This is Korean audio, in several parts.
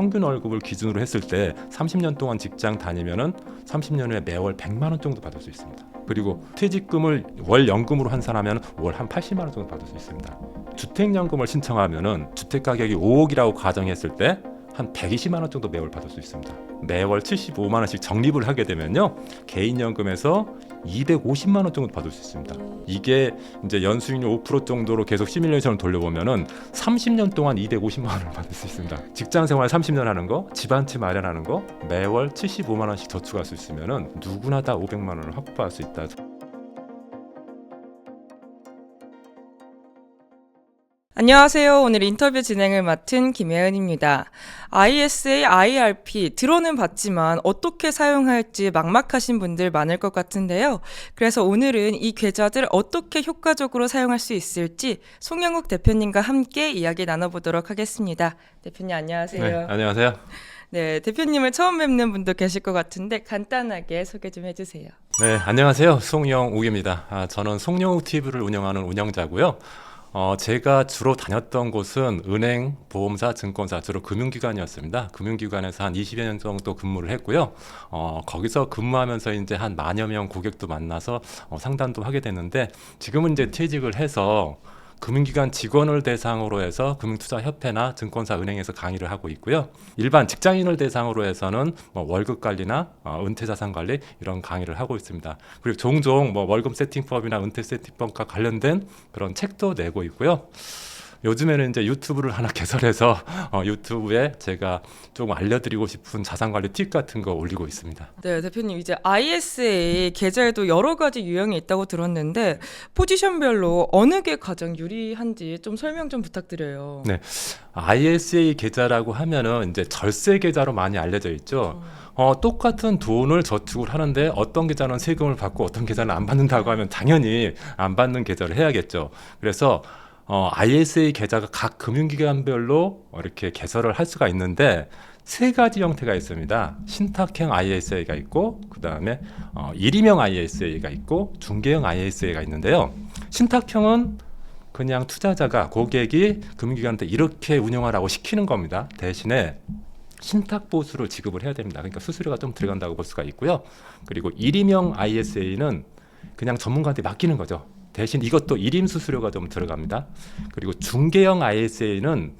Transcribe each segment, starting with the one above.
평균 월급을 기준으로 했을 때 30년 동안 직장 다니면은 30년 후에 매월 100만 원 정도 받을 수 있습니다. 그리고 퇴직금을 월 연금으로 환산하면 월 한 80만 원 정도 받을 수 있습니다. 주택연금을 신청하면은 주택 가격이 5억이라고 가정했을 때 한 120만 원 정도 매월 받을 수 있습니다. 매월 75만 원씩 적립을 하게 되면요, 개인연금에서 250만 원 정도 받을 수 있습니다. 이게 이제 연수익률 5% 정도로 계속 시뮬레이션을 돌려보면은 30년 동안 250만 원을 받을 수 있습니다. 직장생활 30년 하는 거, 집 한 채 마련하는 거, 매월 75만 원씩 저축할 수 있으면은 누구나 다 500만 원을 확보할 수 있다. 안녕하세요. 오늘 인터뷰 진행을 맡은 김혜은입니다. ISA, IRP 들어는 봤지만 어떻게 사용할지 막막하신 분들 많을 것 같은데요. 그래서 오늘은 이 계좌들 어떻게 효과적으로 사용할 수 있을지 송영욱 대표님과 함께 이야기 나눠보도록 하겠습니다. 대표님 안녕하세요. 네, 안녕하세요. 네, 대표님을 처음 뵙는 분도 계실 것 같은데 간단하게 소개 좀 해주세요. 네, 안녕하세요. 송영욱입니다. 저는 송영욱 TV를 운영하는 운영자고요. 제가 주로 다녔던 곳은 은행, 보험사, 증권사, 주로 금융기관이었습니다. 금융기관에서 한 20여 년 정도 근무를 했고요. 거기서 근무하면서 이제 한 만여 명 고객도 만나서 상담도 하게 됐는데, 지금은 이제 퇴직을 해서 금융기관 직원을 대상으로 해서 금융투자협회나 증권사, 은행에서 강의를 하고 있고요. 일반 직장인을 대상으로 해서는 월급 관리나 은퇴자산 관리 이런 강의를 하고 있습니다. 그리고 종종 월급 세팅법이나 은퇴 세팅법과 관련된 그런 책도 내고 있고요. 요즘에는 이제 유튜브를 하나 개설해서 유튜브에 제가 조금 알려드리고 싶은 자산관리 팁 같은 거 올리고 있습니다. 네, 대표님 이제 ISA 계좌에도 여러 가지 유형이 있다고 들었는데 포지션별로 어느 게 가장 유리한지 좀 설명 좀 부탁드려요. 네, ISA 계좌라고 하면은 이제 절세 계좌로 많이 알려져 있죠. 똑같은 돈을 저축을 하는데 어떤 계좌는 세금을 받고 어떤 계좌는 안 받는다고 하면 당연히 안 받는 계좌를 해야겠죠. 그래서 ISA 계좌가 각 금융기관별로 이렇게 개설을 할 수가 있는데 세 가지 형태가 있습니다. 신탁형 ISA가 있고, 그 다음에 일임형 ISA가 있고, 중개형 ISA가 있는데요. 신탁형은 그냥 투자자가, 고객이 금융기관한테 이렇게 운영하라고 시키는 겁니다. 대신에 신탁보수를 지급을 해야 됩니다. 그러니까 수수료가 좀 들어간다고 볼 수가 있고요. 그리고 일임형 ISA는 그냥 전문가한테 맡기는 거죠. 대신 이것도 일임 수수료가 좀 들어갑니다. 그리고 중개형 ISA는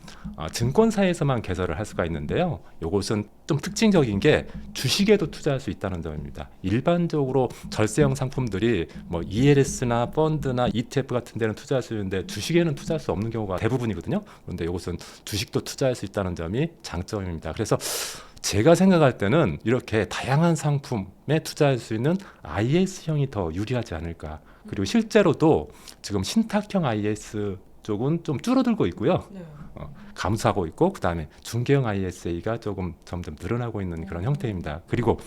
증권사에서만 개설을 할 수가 있는데요. 이것은 좀 특징적인 게 주식에도 투자할 수 있다는 점입니다. 일반적으로 절세형 상품들이 ELS나 펀드나 ETF 같은 데는 투자할 수 있는데 주식에는 투자할 수 없는 경우가 대부분이거든요. 그런데 이것은 주식도 투자할 수 있다는 점이 장점입니다. 그래서 제가 생각할 때는 이렇게 다양한 상품에 투자할 수 있는 IS형이 더 유리하지 않을까. 그리고 실제로도 지금 신탁형 IS 쪽은 좀 줄어들고 있고요. 네. 감소하고 있고, 그 다음에 중개형 ISA가 조금 점점 늘어나고 있는 그런 형태입니다. 그리고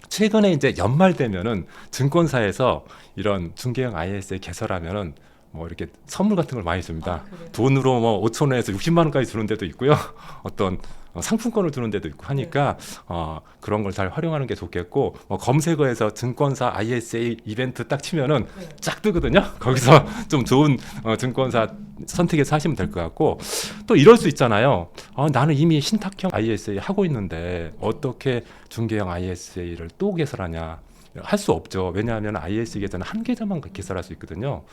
최근에 이제 연말 되면은 증권사에서 이런 중개형 ISA 개설하면은 이렇게 선물 같은 걸 많이 줍니다. 돈으로 5천 원에서 60만 원까지 주는 데도 있고요. 어떤 상품권을 주는 데도 있고 하니까 그런 걸 잘 활용하는 게 좋겠고, 검색어에서 증권사 ISA 이벤트 딱 치면은 쫙 뜨거든요. 거기서 좀 좋은 증권사 선택해서 하시면 될 것 같고, 또 이럴 수 있잖아요. 나는 이미 신탁형 ISA 하고 있는데 어떻게 중개형 ISA를 또 개설하냐. 할 수 없죠. 왜냐하면 ISA 계좌는 한 계좌만 개설할 수 있거든요.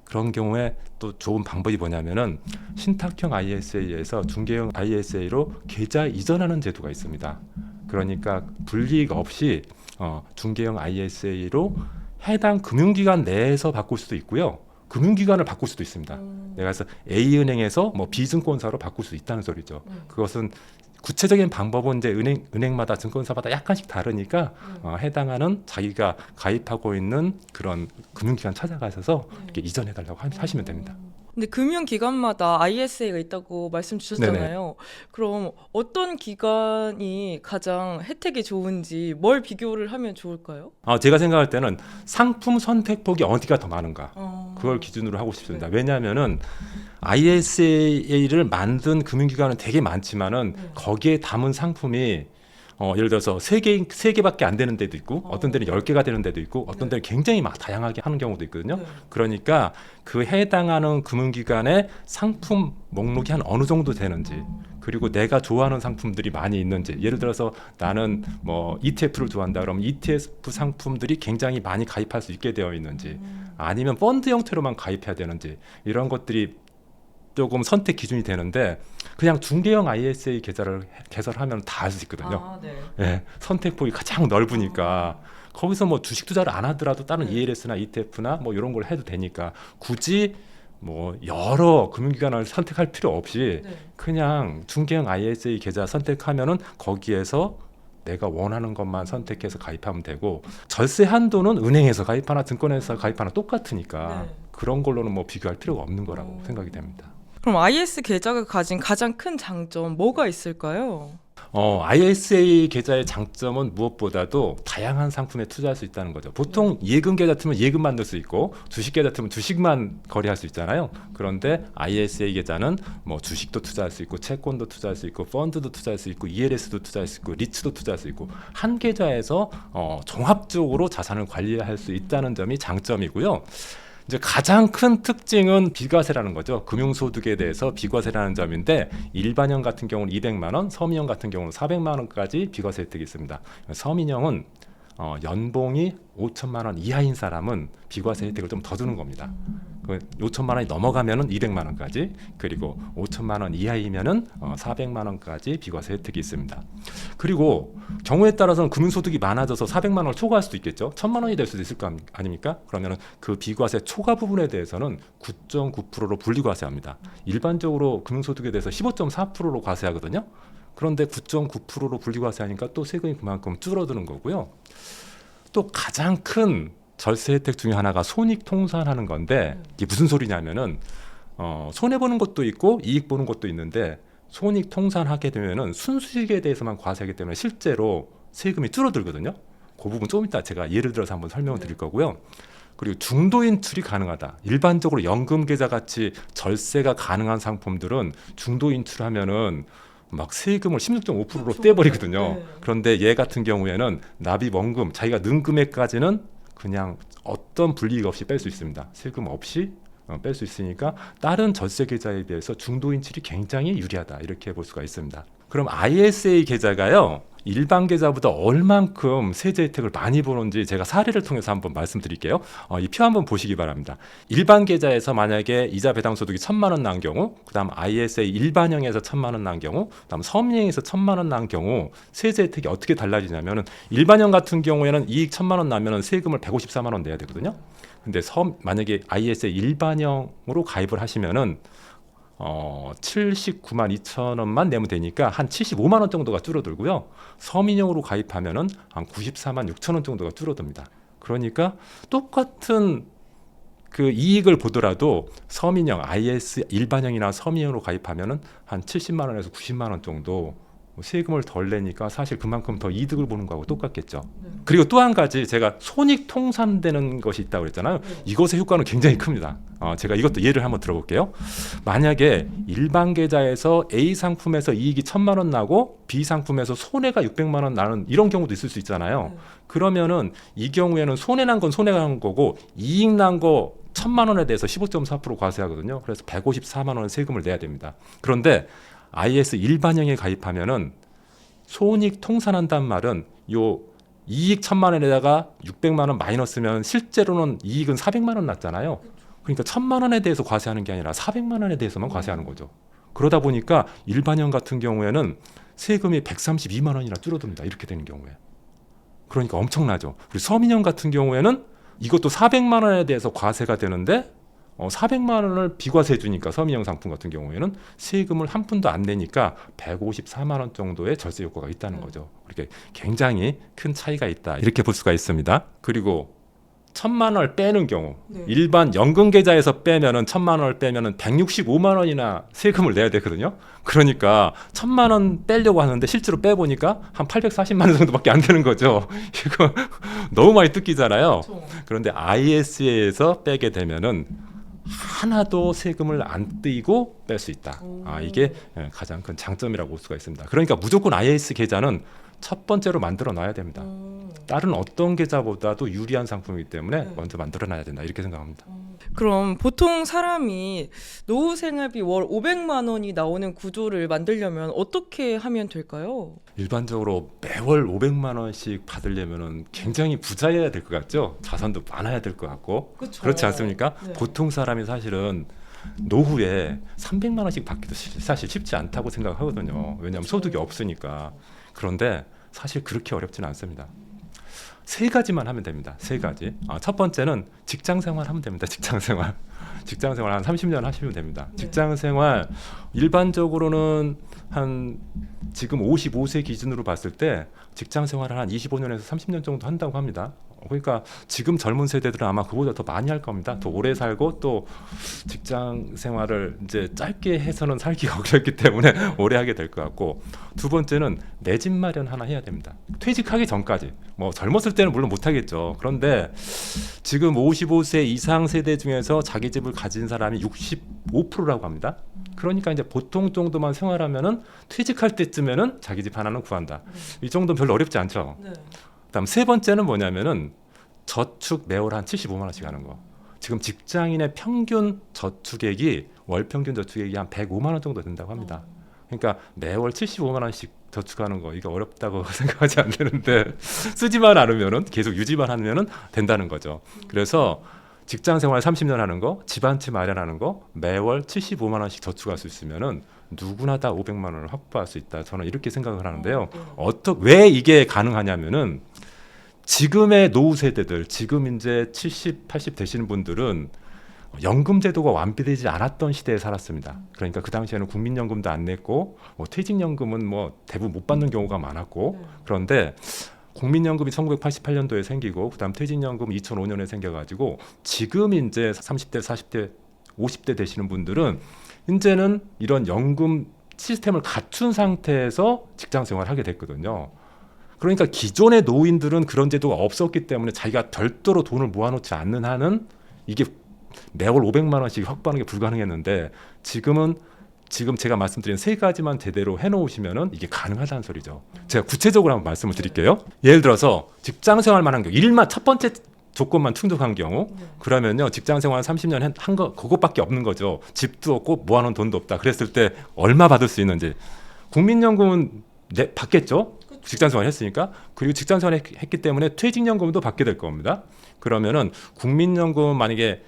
그런 경우에 또 좋은 방법이 뭐냐면은 신탁형 ISA에서 중개형 ISA로 계좌 이전하는 제도가 있습니다. 그러니까 불이익 없이 중개형 ISA로 해당 금융기관 내에서 바꿀 수도 있고요. 금융기관을 바꿀 수도 있습니다. 내가 그래서 A은행에서 B증권사로 바꿀 수 있다는 소리죠. 그것은 구체적인 방법은 이제 은행마다 증권사마다 약간씩 다르니까 해당하는 자기가 가입하고 있는 그런 금융기관 찾아가셔서 이렇게 이전해달라고 하시면 됩니다. 근데 금융기관마다 ISA가 있다고 말씀 주셨잖아요. 그럼 어떤 기관이 가장 혜택이 좋은지 뭘 비교를 하면 좋을까요? 제가 생각할 때는 상품 선택폭이 어디가 더 많은가, 그걸 기준으로 하고 싶습니다. 왜냐하면은 ISA를 만든 금융기관은 되게 많지만은 거기에 담은 상품이 예를 들어서 세 개밖에 안 되는 데도 있고 어떤 데는 10개가 되는 데도 있고 어떤 데는 굉장히 막 다양하게 하는 경우도 있거든요. 그러니까 그 해당하는 금융기관의 상품 목록이 한 어느 정도 되는지, 그리고 내가 좋아하는 상품들이 많이 있는지, 예를 들어서 나는 뭐 ETF를 좋아한다 그러면 ETF 상품들이 굉장히 많이 가입할 수 있게 되어 있는지, 아니면 펀드 형태로만 가입해야 되는지, 이런 것들이 조금 선택 기준이 되는데, 그냥 중개형 ISA 계좌를 개설하면 다 할 수 있거든요. 예, 선택폭이 가장 넓으니까 거기서 뭐 주식 투자를 안 하더라도 다른 ELS나 ETF나 뭐 이런 걸 해도 되니까 굳이 뭐 여러 금융기관을 선택할 필요 없이 그냥 중개형 ISA 계좌 선택하면은 거기에서 내가 원하는 것만 선택해서 가입하면 되고, 절세 한도는 은행에서 가입하나 증권회사 가입하나 똑같으니까 그런 걸로는 뭐 비교할 필요가 없는 거라고 생각이 됩니다. 그럼 IS 계좌가 가진 가장 큰 장점 뭐가 있을까요? ISA 계좌의 장점은 무엇보다도 다양한 상품에 투자할 수 있다는 거죠. 보통 예금 계좌 틀면 예금만 넣을 수 있고 주식 계좌 틀면 주식만 거래할 수 있잖아요. 그런데 ISA 계좌는 뭐 주식도 투자할 수 있고 채권도 투자할 수 있고 펀드도 투자할 수 있고 ELS도 투자할 수 있고 리츠도 투자할 수 있고, 한 계좌에서 종합적으로 자산을 관리할 수 있다는 점이 장점이고요. 이제 가장 큰 특징은 비과세라는 거죠. 금융소득에 대해서 비과세라는 점인데, 일반형 같은 경우는 200만 원, 서민형 같은 경우는 400만 원까지 비과세 혜택이 있습니다. 서민형은 연봉이 5천만 원 이하인 사람은 비과세 혜택을 좀 더 주는 겁니다. 5천만 원이 넘어가면은 200만 원까지, 그리고 5천만 원 이하이면은 400만 원까지 비과세 혜택이 있습니다. 그리고 경우에 따라서는 금융소득이 많아져서 400만 원을 초과할 수도 있겠죠. 1,000만 원이 될 수도 있을 거 아닙니까? 그러면은 그 비과세 초과 부분에 대해서는 9.9%로 분리과세합니다. 일반적으로 금융소득에 대해서 15.4%로 과세하거든요. 그런데 9.9%로 분리과세하니까 또 세금이 그만큼 줄어드는 거고요. 또 가장 큰 절세 혜택 중에 하나가 손익통산하는 건데, 이게 무슨 소리냐면은 손해 보는 것도 있고 이익 보는 것도 있는데, 손익통산하게 되면은 순수익에 대해서만 과세하기 때문에 실제로 세금이 줄어들거든요. 그 부분 좀 이따 제가 예를 들어서 한번 설명을 드릴 거고요. 그리고 중도 인출이 가능하다. 일반적으로 연금 계좌 같이 절세가 가능한 상품들은 중도 인출하면은 막 세금을 16.5%로 떼버리거든요. 그런데 얘 같은 경우에는 납입 원금, 자기가 넣은 금액까지는 그냥 어떤 불이익 없이 뺄 수 있습니다. 세금 없이 뺄 수 있으니까 다른 절세 계좌에 비해서 중도 인출이 굉장히 유리하다, 이렇게 볼 수가 있습니다. 그럼 ISA 계좌가요, 일반 계좌보다 얼만큼 세제 혜택을 많이 보는지 제가 사례를 통해서 한번 말씀드릴게요. 이 표 한번 보시기 바랍니다. 일반 계좌에서 만약에 이자 배당 소득이 1,000만 원 난 경우, 그다음 ISA 일반형에서 1,000만 원 난 경우, 그다음 서민형에서 1,000만 원 난 경우 세제 혜택이 어떻게 달라지냐면은, 일반형 같은 경우에는 이익 1,000만 원 나면은 세금을 154만 원 내야 되거든요. 근데 만약에 ISA 일반형으로 가입을 하시면은 79만 2천 원만 내면 되니까 한 75만 원 정도가 줄어들고요. 서민형으로 가입하면은 한 94만 6천 원 정도가 줄어듭니다. 그러니까 똑같은 그 이익을 보더라도 서민형, IS 일반형이나 서민형으로 가입하면은 한 70만 원에서 90만 원 정도 세금을 덜 내니까 사실 그만큼 더 이득을 보는 거하고 똑같겠죠. 그리고 또 한 가지, 제가 손익 통산되는 것이 있다고 그랬잖아요. 이것의 효과는 굉장히 큽니다. 제가 이것도 예를 한번 들어볼게요. 만약에 일반 계좌에서 A 상품에서 이익이 1,000만 원 나고 B 상품에서 손해가 600만 원 나는 이런 경우도 있을 수 있잖아요. 그러면은 이 경우에는 손해 난 건 손해가 난 거고, 이익 난 거 1,000만 원에 대해서 15.4% 과세하거든요. 그래서 154만 원 세금을 내야 됩니다. 그런데 IS 일반형에 가입하면은 손익 통산한단 말은 요 이익 1,000만 원에다가 600만 원 마이너스면 실제로는 이익은 400만 원 났잖아요. 그러니까 1,000만 원에 대해서 과세하는 게 아니라 400만 원에 대해서만 과세하는 거죠. 그러다 보니까 일반형 같은 경우에는 세금이 132만 원이나 줄어듭니다. 이렇게 되는 경우에. 그러니까 엄청나죠. 그리고 서민형 같은 경우에는 이것도 400만 원에 대해서 과세가 되는데 400만 원을 비과세 주니까, 서민형 상품 같은 경우에는 세금을 한 푼도 안 내니까 154만 원 정도의 절세 효과가 있다는 거죠. 그렇게 굉장히 큰 차이가 있다, 이렇게 볼 수가 있습니다. 그리고 1,000만 원을 빼는 경우, 일반 연금 계좌에서 빼면은 1,000만 원을 빼면은 165만 원이나 세금을 내야 되거든요. 그러니까 1,000만 원 빼려고 하는데 실제로 빼보니까 한 840만 원 정도밖에 안 되는 거죠. 이거 너무 많이 뜯기잖아요. 그런데 ISA에서 빼게 되면은 하나도 세금을 안 떼고 뺄 수 있다. 이게 가장 큰 장점이라고 볼 수가 있습니다. 그러니까 무조건 IAS 계좌는 첫 번째로 만들어 놔야 됩니다. 다른 어떤 계좌보다도 유리한 상품이기 때문에 먼저 만들어 놔야 된다. 이렇게 생각합니다. 그럼 보통 사람이 노후 생활비 월 500만 원이 나오는 구조를 만들려면 어떻게 하면 될까요? 일반적으로 매월 500만 원씩 받으려면은 굉장히 부자여야 될 것 같죠? 자산도 많아야 될 것 같고. 그쵸. 그렇지 않습니까? 네. 보통 사람이 사실은 노후에 300만 원씩 받기도 사실 쉽지 않다고 생각하거든요. 왜냐하면 소득이 없으니까. 그런데 사실 그렇게 어렵지는 않습니다. 세 가지만 하면 됩니다. 세 가지. 첫 번째는 직장 생활 하면 됩니다. 직장 생활. 직장 생활 한 30년 하시면 됩니다. 네. 직장 생활 일반적으로는 한 지금 55세 기준으로 봤을 때 직장 생활을 한 25년에서 30년 정도 한다고 합니다. 그러니까 지금 젊은 세대들은 아마 그보다 더 많이 할 겁니다. 더 오래 살고 또 직장 생활을 이제 짧게 해서는 살기가 어렵기 때문에 오래 하게 될 것 같고, 두 번째는 내 집 마련 하나 해야 됩니다. 퇴직하기 전까지. 뭐 젊었을 때는 물론 못 하겠죠. 그런데 지금 55세 이상 세대 중에서 자기 집을 가진 사람이 65%라고 합니다. 그러니까 이제 보통 정도만 생활하면은 퇴직할 때쯤에는 자기 집 하나는 구한다. 이 정도는 별로 어렵지 않죠. 네. 그다음 세 번째는 뭐냐면은 저축 매월 한 75만 원씩 하는 거. 지금 직장인의 평균 저축액이 월 평균 저축액이 한 105만 원 정도 된다고 합니다. 그러니까 매월 75만 원씩 저축하는 거, 이거 어렵다고 생각하지 않는데 쓰지만 않으면은 계속 유지만 하면은 된다는 거죠. 그래서 직장 생활 30년 하는 거, 집 한 채 마련하는 거, 매월 75만 원씩 저축할 수 있으면은 누구나 다 500만 원을 확보할 수 있다. 저는 이렇게 생각을 하는데요. 왜 이게 가능하냐면은 지금의 노후 세대들, 지금 이제 70, 80 되시는 분들은 연금 제도가 완비되지 않았던 시대에 살았습니다. 그러니까 그 당시에는 국민연금도 안 냈고 뭐 퇴직연금은 뭐 대부분 못 받는 경우가 많았고, 그런데 국민연금이 1988년도에 생기고 그다음 퇴직연금 2005년에 생겨가지고 지금 이제 30대, 40대, 50대 되시는 분들은 이제는 이런 연금 시스템을 갖춘 상태에서 직장 생활을 하게 됐거든요. 그러니까 기존의 노인들은 그런 제도가 없었기 때문에 자기가 별도로 돈을 모아놓지 않는 한은 이게 매월 500만 원씩 확보하는 게 불가능했는데 지금 제가 말씀드린 세 가지만 제대로 해놓으시면은 이게 가능하다는 소리죠. 제가 구체적으로 한번 말씀을 드릴게요. 예를 들어서 직장 생활만 한 경우, 일만 첫 번째 조건만 충족한 경우, 그러면요 직장 생활 30년 한 거 그것밖에 없는 거죠. 집도 없고 모아놓은 돈도 없다. 그랬을 때 얼마 받을 수 있는지. 국민연금은 받겠죠. 직장 생활 했으니까. 그리고 직장 생활 했기 때문에 퇴직연금도 받게 될 겁니다. 그러면은 국민연금 만약에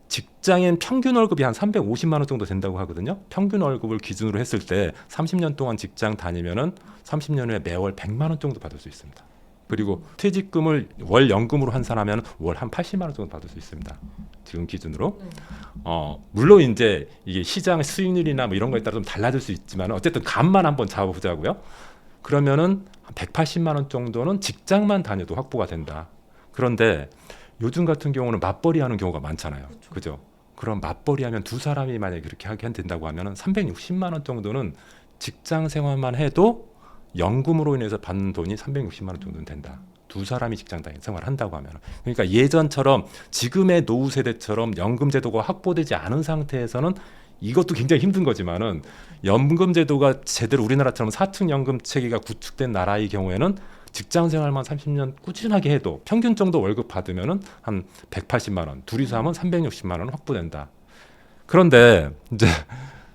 직장인 평균 월급이 한 350만 원 정도 된다고 하거든요. 평균 월급을 기준으로 했을 때 30년 동안 직장 다니면은 30년 후에 매월 100만 원 정도 받을 수 있습니다. 그리고 퇴직금을 월 연금으로 환산하면 월 한 80만 원 정도 받을 수 있습니다. 지금 기준으로. 물론 이제 이게 시장 수익률이나 뭐 이런 거에 따라 좀 달라질 수 있지만 어쨌든 감만 한번 잡아보자고요. 그러면은 한 180만 원 정도는 직장만 다녀도 확보가 된다. 그런데 요즘 같은 경우는 맞벌이 하는 경우가 많잖아요. 그죠? 그럼 맞벌이 하면 두 사람이 만약에 그렇게 하게 된다고 하면은 360만 원 정도는 직장 생활만 해도 연금으로 인해서 받는 돈이 360만 원 정도는 된다. 두 사람이 직장 생활을 한다고 하면. 그러니까 예전처럼 지금의 노후 세대처럼 연금 제도가 확보되지 않은 상태에서는 이것도 굉장히 힘든 거지만은 연금 제도가 제대로 우리나라처럼 사층 연금 체계가 구축된 나라의 경우에는 직장 생활만 30년 꾸준하게 해도 평균 정도 월급 받으면은 한 180만 원, 둘이서 하면 360만 원 확보된다. 그런데 이제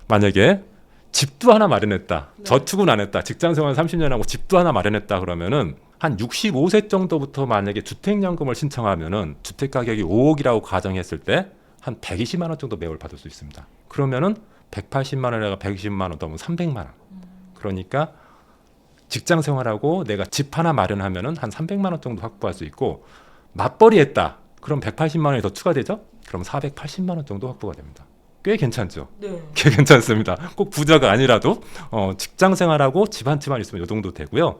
만약에 집도 하나 마련했다. 저축은 안 했다. 직장 생활 30년 하고 집도 하나 마련했다 그러면은 한 65세 정도부터 만약에 주택연금을 신청하면은 주택 가격이 5억이라고 가정했을 때 한 120만 원 정도 매월 받을 수 있습니다. 그러면은 180만 원에다가 120만 원 더하면 300만 원. 그러니까 직장 생활하고 내가 집 하나 마련하면은 한 300만 원 정도 확보할 수 있고, 맞벌이 했다. 그럼 180만 원이 더 추가되죠? 그럼 480만 원 정도 확보가 됩니다. 꽤 괜찮죠? 네. 꽤 괜찮습니다. 꼭 부자가 아니라도 직장 생활하고 집 한 채만 있으면 이 정도 되고요.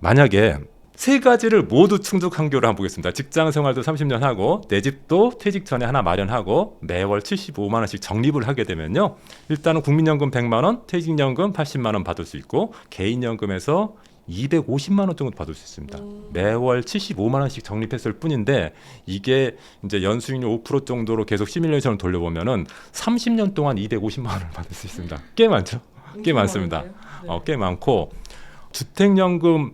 만약에 세 가지를 모두 충족한 경우를 한번 보겠습니다. 직장 생활도 30년 하고 내 집도 퇴직 전에 하나 마련하고 매월 75만 원씩 적립을 하게 되면요. 일단은 국민연금 100만 원, 퇴직연금 80만 원 받을 수 있고 개인연금에서 250만 원 정도 받을 수 있습니다. 매월 75만 원씩 적립했을 뿐인데 이게 이제 연수익률 5% 정도로 계속 시뮬레이션을 돌려보면은 30년 동안 250만 원을 받을 수 있습니다. 꽤 많죠? 꽤 많습니다. 꽤 많고 주택연금으로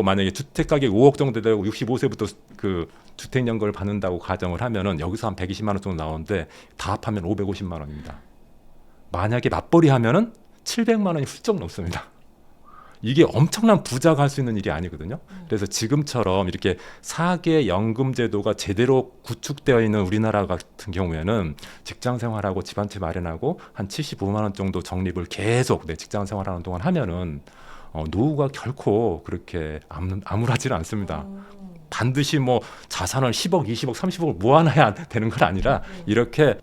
만약에 주택 가격이 5억 정도 되고 65세부터 그 주택연금을 받는다고 가정을 하면은 여기서 한 120만 원 정도 나오는데 다 합하면 550만 원입니다. 만약에 맞벌이 하면은 700만 원이 훌쩍 넘습니다. 이게 엄청난 부자가 할 수 있는 일이 아니거든요. 그래서 지금처럼 이렇게 4개 연금 제도가 제대로 구축되어 있는 우리나라 같은 경우에는 직장 생활하고 집 한 채 마련하고 한 75만 원 정도 적립을 계속 내 직장 생활하는 동안 하면은 노후가 결코 그렇게 암울하지는 않습니다. 반드시 뭐 자산을 10억, 20억, 30억을 모아놔야 되는 건 아니라 이렇게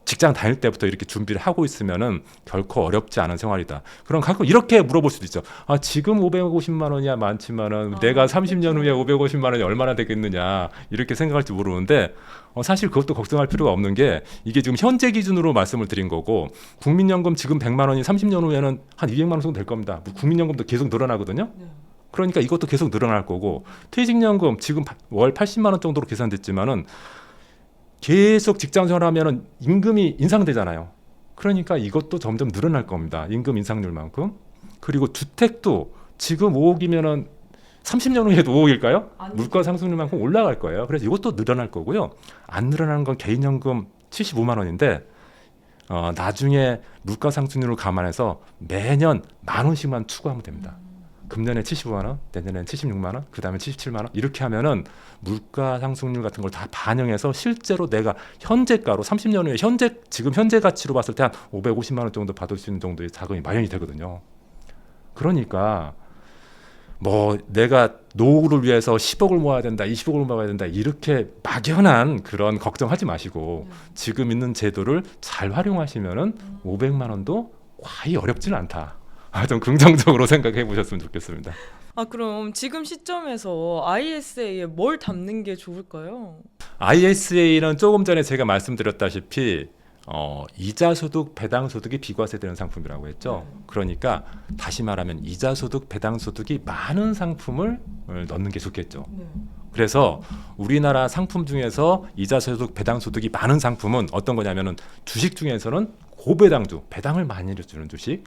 직장 다닐 때부터 이렇게 준비를 하고 있으면은 결코 어렵지 않은 생활이다. 그럼 가끔 이렇게 물어볼 수도 있죠. 아, 지금 550만 원이야 많지만은 내가 30년 후에 550만 원이 얼마나 되겠느냐 이렇게 생각할지 모르는데 사실 그것도 걱정할 필요가 없는 게 이게 지금 현재 기준으로 말씀을 드린 거고 국민연금 지금 100만 원이 30년 후에는 한 200만 원 정도 될 겁니다. 국민연금도 계속 늘어나거든요. 그러니까 이것도 계속 늘어날 거고 퇴직연금 지금 월 80만 원 정도로 계산됐지만은 계속 직장 생활하면은 임금이 인상되잖아요. 그러니까 이것도 점점 늘어날 겁니다. 임금 인상률만큼. 그리고 주택도 지금 5억이면은 30년 후에도 5억일까요? 물가 상승률만큼 올라갈 거예요. 그래서 이것도 늘어날 거고요. 안 늘어나는 건 개인연금 75만 원인데 나중에 물가 상승률을 감안해서 매년 10,000원씩만 추가하면 됩니다. 금년에 75만 원, 내년에는 76만 원, 그 다음에 77만 원 이렇게 하면은 물가 상승률 같은 걸 다 반영해서 실제로 내가 현재가로 30년 후에 지금 현재 가치로 봤을 때 한 550만 원 정도 받을 수 있는 정도의 자금이 마련이 되거든요. 그러니까 뭐 내가 노후를 위해서 10억을 모아야 된다, 20억을 모아야 된다 이렇게 막연한 그런 걱정하지 마시고 지금 있는 제도를 잘 활용하시면은 500만 원도 과히 어렵지는 않다. 좀 긍정적으로 생각해 보셨으면 좋겠습니다. 그럼 지금 시점에서 ISA에 뭘 담는 게 좋을까요? ISA는 조금 전에 제가 말씀드렸다시피 이자소득, 배당소득이 비과세되는 상품이라고 했죠. 그러니까 다시 말하면 이자소득, 배당소득이 많은 상품을 넣는 게 좋겠죠. 그래서 우리나라 상품 중에서 이자소득, 배당소득이 많은 상품은 어떤 거냐면은 주식 중에서는 고배당주, 배당을 많이 주는 주식,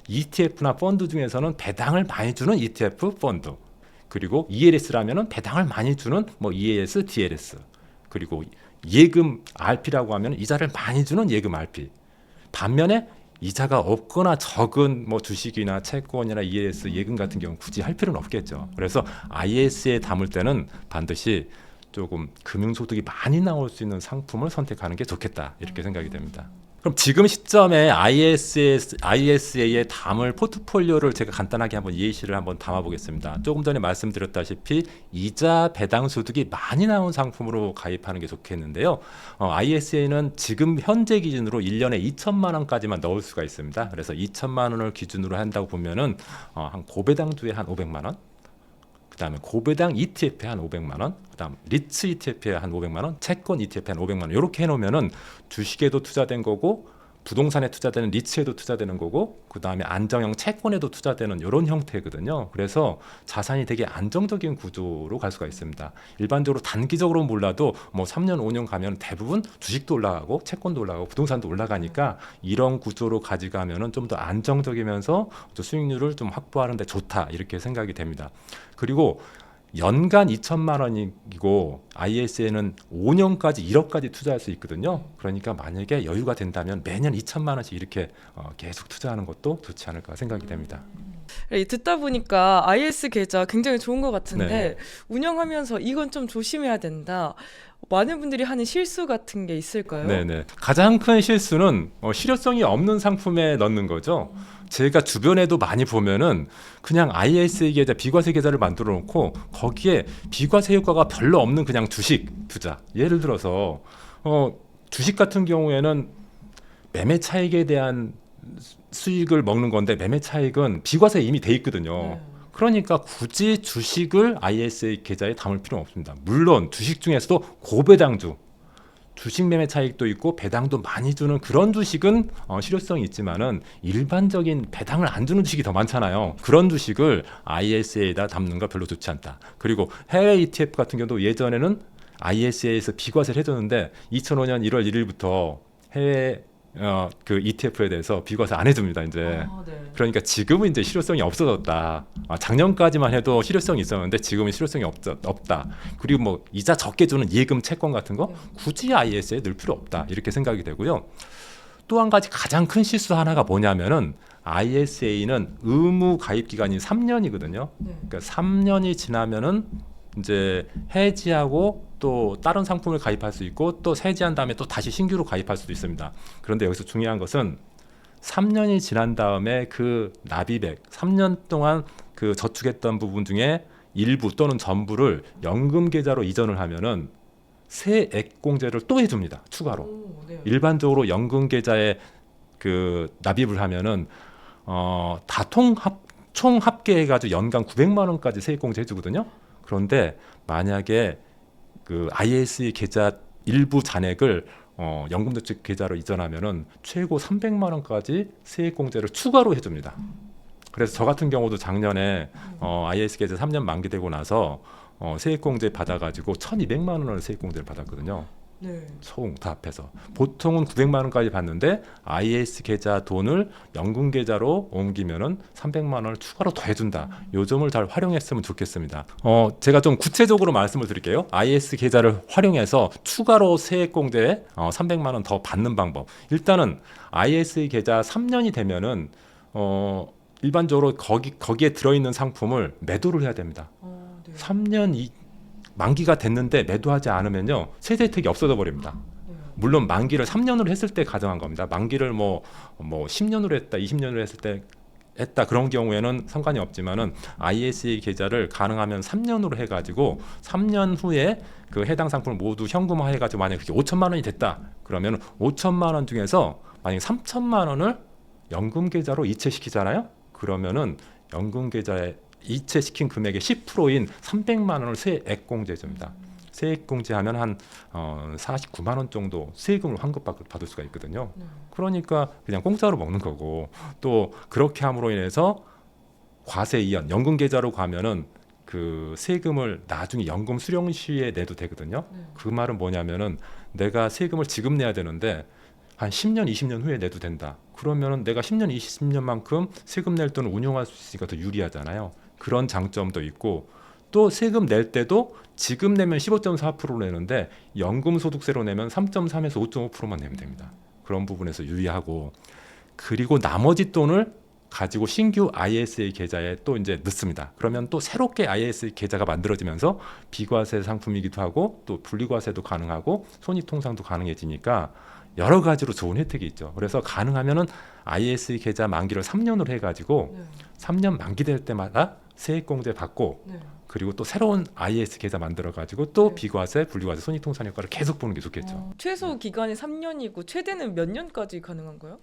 ETF나 펀드 중에서는 배당을 많이 주는 ETF 펀드, 그리고 ELS라면은 배당을 많이 주는 뭐 EAS, DLS, 그리고 예금 RP라고 하면 이자를 많이 주는 예금 RP. 반면에 이자가 없거나 적은 뭐 주식이나 채권이나 ELS 예금 같은 경우는 굳이 할 필요는 없겠죠. 그래서 IS에 담을 때는 반드시 조금 금융소득이 많이 나올 수 있는 상품을 선택하는 게 좋겠다 이렇게 생각이 됩니다. 그럼 지금 시점에 ISA에 담을 포트폴리오를 제가 간단하게 한번 예시를 한번 담아보겠습니다. 조금 전에 말씀드렸다시피 이자 배당 소득이 많이 나온 상품으로 가입하는 게 좋겠는데요. ISA는 지금 현재 기준으로 1년에 2천만 원까지만 넣을 수가 있습니다. 그래서 2천만 원을 기준으로 한다고 보면은 한 고배당주에 한 500만 원, 그다음에 고배당 ETF에 한 500만 원, 그다음 리츠 ETF에 한 500만 원, 채권 ETF에 한 500만 원 이렇게 해놓으면은 주식에도 투자된 거고 부동산에 투자되는 리츠에도 투자되는 거고 그다음에 안정형 채권에도 투자되는 이런 형태거든요. 그래서 자산이 되게 안정적인 구조로 갈 수가 있습니다. 일반적으로 단기적으로 몰라도 뭐 3년 5년 가면 대부분 주식도 올라가고 채권도 올라가고 부동산도 올라가니까 이런 구조로 가져가면은 좀 더 안정적이면서 수익률을 좀 확보하는 데 좋다 이렇게 생각이 됩니다. 그리고 연간 2천만 원이고 IS에는 5년까지 1억까지 투자할 수 있거든요. 그러니까 만약에 여유가 된다면 매년 2천만 원씩 이렇게 계속 투자하는 것도 좋지 않을까 생각이 됩니다. 듣다 보니까 IS 계좌 굉장히 좋은 것 같은데 네. 운영하면서 이건 좀 조심해야 된다. 많은 분들이 하는 실수 같은 게 있을까요? 네네. 가장 큰 실수는 실효성이 없는 상품에 넣는 거죠. 제가 주변에도 많이 보면은 그냥 ISA 계좌, 비과세 계좌를 만들어 놓고 거기에 비과세 효과가 별로 없는 그냥 주식 투자. 예를 들어서 주식 같은 경우에는 매매 차익에 대한 수익을 먹는 건데 매매 차익은 비과세 이미 돼 있거든요. 그러니까 굳이 주식을 ISA 계좌에 담을 필요는 없습니다. 물론 주식 중에서도 고배당주, 주식 매매 차익도 있고 배당도 많이 주는 그런 주식은 실효성이 있지만은 일반적인 배당을 안 주는 주식이 더 많잖아요. 그런 주식을 ISA에다 담는 거 별로 좋지 않다. 그리고 해외 ETF 같은 경우도 예전에는 ISA에서 비과세를 해줬는데 2005년 1월 1일부터 해외 그 ETF에 대해서 비과세 안 해줍니다. 이제 네. 그러니까 지금은 이제 실효성이 없어졌다. 작년까지만 해도 실효성이 있었는데 지금은 실효성이 없다. 그리고 뭐 이자 적게 주는 예금 채권 같은 거 굳이 IS에 넣을 필요 없다. 이렇게 생각이 되고요. 또 한 가지 가장 큰 실수 하나가 뭐냐면은 ISA는 의무 가입 기간이 3년이거든요. 그러니까 3년이 지나면은 이제 해지하고 또 다른 상품을 가입할 수 있고 또 해지한 다음에 또 다시 신규로 가입할 수도 있습니다. 그런데 여기서 중요한 것은 3년이 지난 다음에 그 납입액 3년 동안 그 저축했던 부분 중에 일부 또는 전부를 연금 계좌로 이전을 하면은 세액 공제를 또 해줍니다. 추가로. 일반적으로 연금 계좌에 그 납입을 하면은 다 총 합계해가지고 연간 900만 원까지 세액 공제 해주거든요. 그런데 만약에 그 ISA 계좌 일부 잔액을 연금저축 계좌로 이전하면은 최고 300만 원까지 세액 공제를 추가로 해줍니다. 그래서 저 같은 경우도 작년에 IS 계좌 3년 만기되고 나서 세액 공제 받아가지고 1,200만 원을 세액 공제를 받았거든요. 네. 총 다 합해서 보통은 900만 원까지 받는데 IS 계좌 돈을 연금 계좌로 옮기면은 300만 원을 추가로 더 해준다. 요 점을 잘 활용했으면 좋겠습니다. 제가 좀 구체적으로 말씀을 드릴게요. IS 계좌를 활용해서 추가로 세액 공제 300만 원 더 받는 방법. 일단은 IS 계좌 3년이 되면은 일반적으로 거기에 들어있는 상품을 매도를 해야 됩니다. 3년 만기가 됐는데 매도하지 않으면요 세제 혜택이 없어져 버립니다. 물론 만기를 3년으로 했을 때 가정한 겁니다. 만기를 뭐 10년으로 했다, 20년으로 했을 때 했다 그런 경우에는 상관이 없지만은 ISA 계좌를 가능하면 3년으로 해가지고 3년 후에 그 해당 상품을 모두 현금화해가지고 만약 그게 5천만 원이 됐다 그러면 5천만 원 중에서 만약 3천만 원을 연금 계좌로 이체시키잖아요. 그러면은 연금 계좌에 이체시킨 금액의 10%인 300만 원을 세액 공제해줍니다. 세액 공제하면 한 49만 원 정도 세금을 환급받을 수가 있거든요. 그러니까 그냥 공짜로 먹는 거고 또 그렇게 함으로 인해서 과세 이연 연금 계좌로 가면은 그 세금을 나중에 연금 수령 시에 내도 되거든요. 그 말은 뭐냐면은 내가 세금을 지금 내야 되는데 한 10년, 20년 후에 내도 된다. 그러면은 내가 10년, 20년만큼 세금 낼 돈을 운용할 수 있으니까 더 유리하잖아요. 그런 장점도 있고 또 세금 낼 때도 지금 내면 15.4%로 내는데 연금 소득세로 내면 3.3에서 5.5%만 내면 됩니다. 그런 부분에서 유리하고 그리고 나머지 돈을 가지고 신규 ISA 계좌에 또 이제 넣습니다. 그러면 또 새롭게 ISA 계좌가 만들어지면서 비과세 상품이기도 하고 또 분리과세도 가능하고 손익통상도 가능해지니까 여러 가지로 좋은 혜택이 있죠. 그래서 가능하면은 ISA 계좌 만기를 3년으로 해가지고 3년 만기될 때마다 세액 공제 받고 그리고 또 새로운 IS 계좌 만들어가지고 또 비과세, 분리과세, 손익통상 효과를 계속 보는 게 좋겠죠. 최소 기간이 3년이고 최대는 몇 년까지 가능한가요?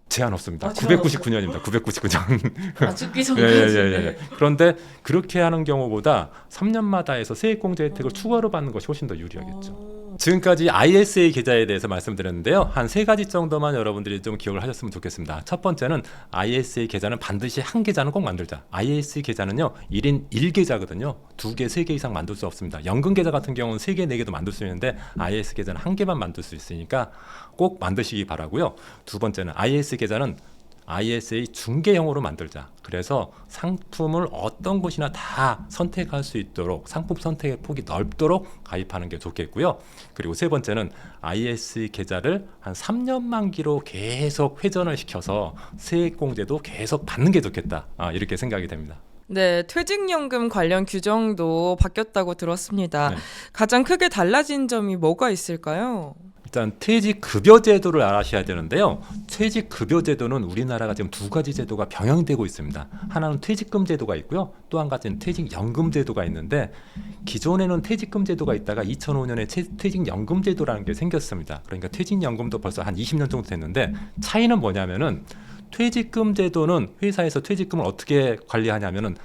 제한 없습니다. 제한 999년입니다. 999년. 아, 죽기 전까지. 예. 그런데 그렇게 하는 경우보다 3년마다 해서 세액 공제 혜택을 추가로 받는 것이 훨씬 더 유리하겠죠. 지금까지 ISA 계좌에 대해서 말씀드렸는데요. 한 세 가지 정도만 여러분들이 좀 기억을 하셨으면 좋겠습니다. 첫 번째는 ISA 계좌는 반드시 한 계좌는 꼭 만들자. ISA 계좌는요. 1인 1계좌거든요. 2개, 3개 이상 만들 수 없습니다. 연금 계좌 같은 경우는 3개, 4개도 만들 수 있는데 ISA 계좌는 한 개만 만들 수 있으니까 꼭 만드시기 바라고요. 두 번째는 ISA 계좌는 ISA 중개형으로 만들자. 그래서 상품을 어떤 곳이나 다 선택할 수 있도록 상품 선택의 폭이 넓도록 가입하는 게 좋겠고요. 그리고 세 번째는 ISA 계좌를 한 3년 만기로 계속 회전을 시켜서 세액 공제도 계속 받는 게 좋겠다. 이렇게 생각이 됩니다. 네, 퇴직연금 관련 규정도 바뀌었다고 들었습니다. 네. 가장 크게 달라진 점이 뭐가 있을까요? 일단 퇴직급여제도를 아셔야 되는데요. 퇴직급여제도는 우리나라가 지금 두 가지 제도가 병행되고 있습니다. 하나는 퇴직금제도가 있고요. 또 한 가지는 퇴직연금제도가 있는데 기존에는 퇴직금제도가 있다가 2005년에 퇴직연금제도라는 게 생겼습니다. 그러니까 퇴직연금도 벌써 한 20년 정도 됐는데 차이는 뭐냐면은 퇴직금제도는 회사에서 퇴직금을 어떻게 관리하냐면은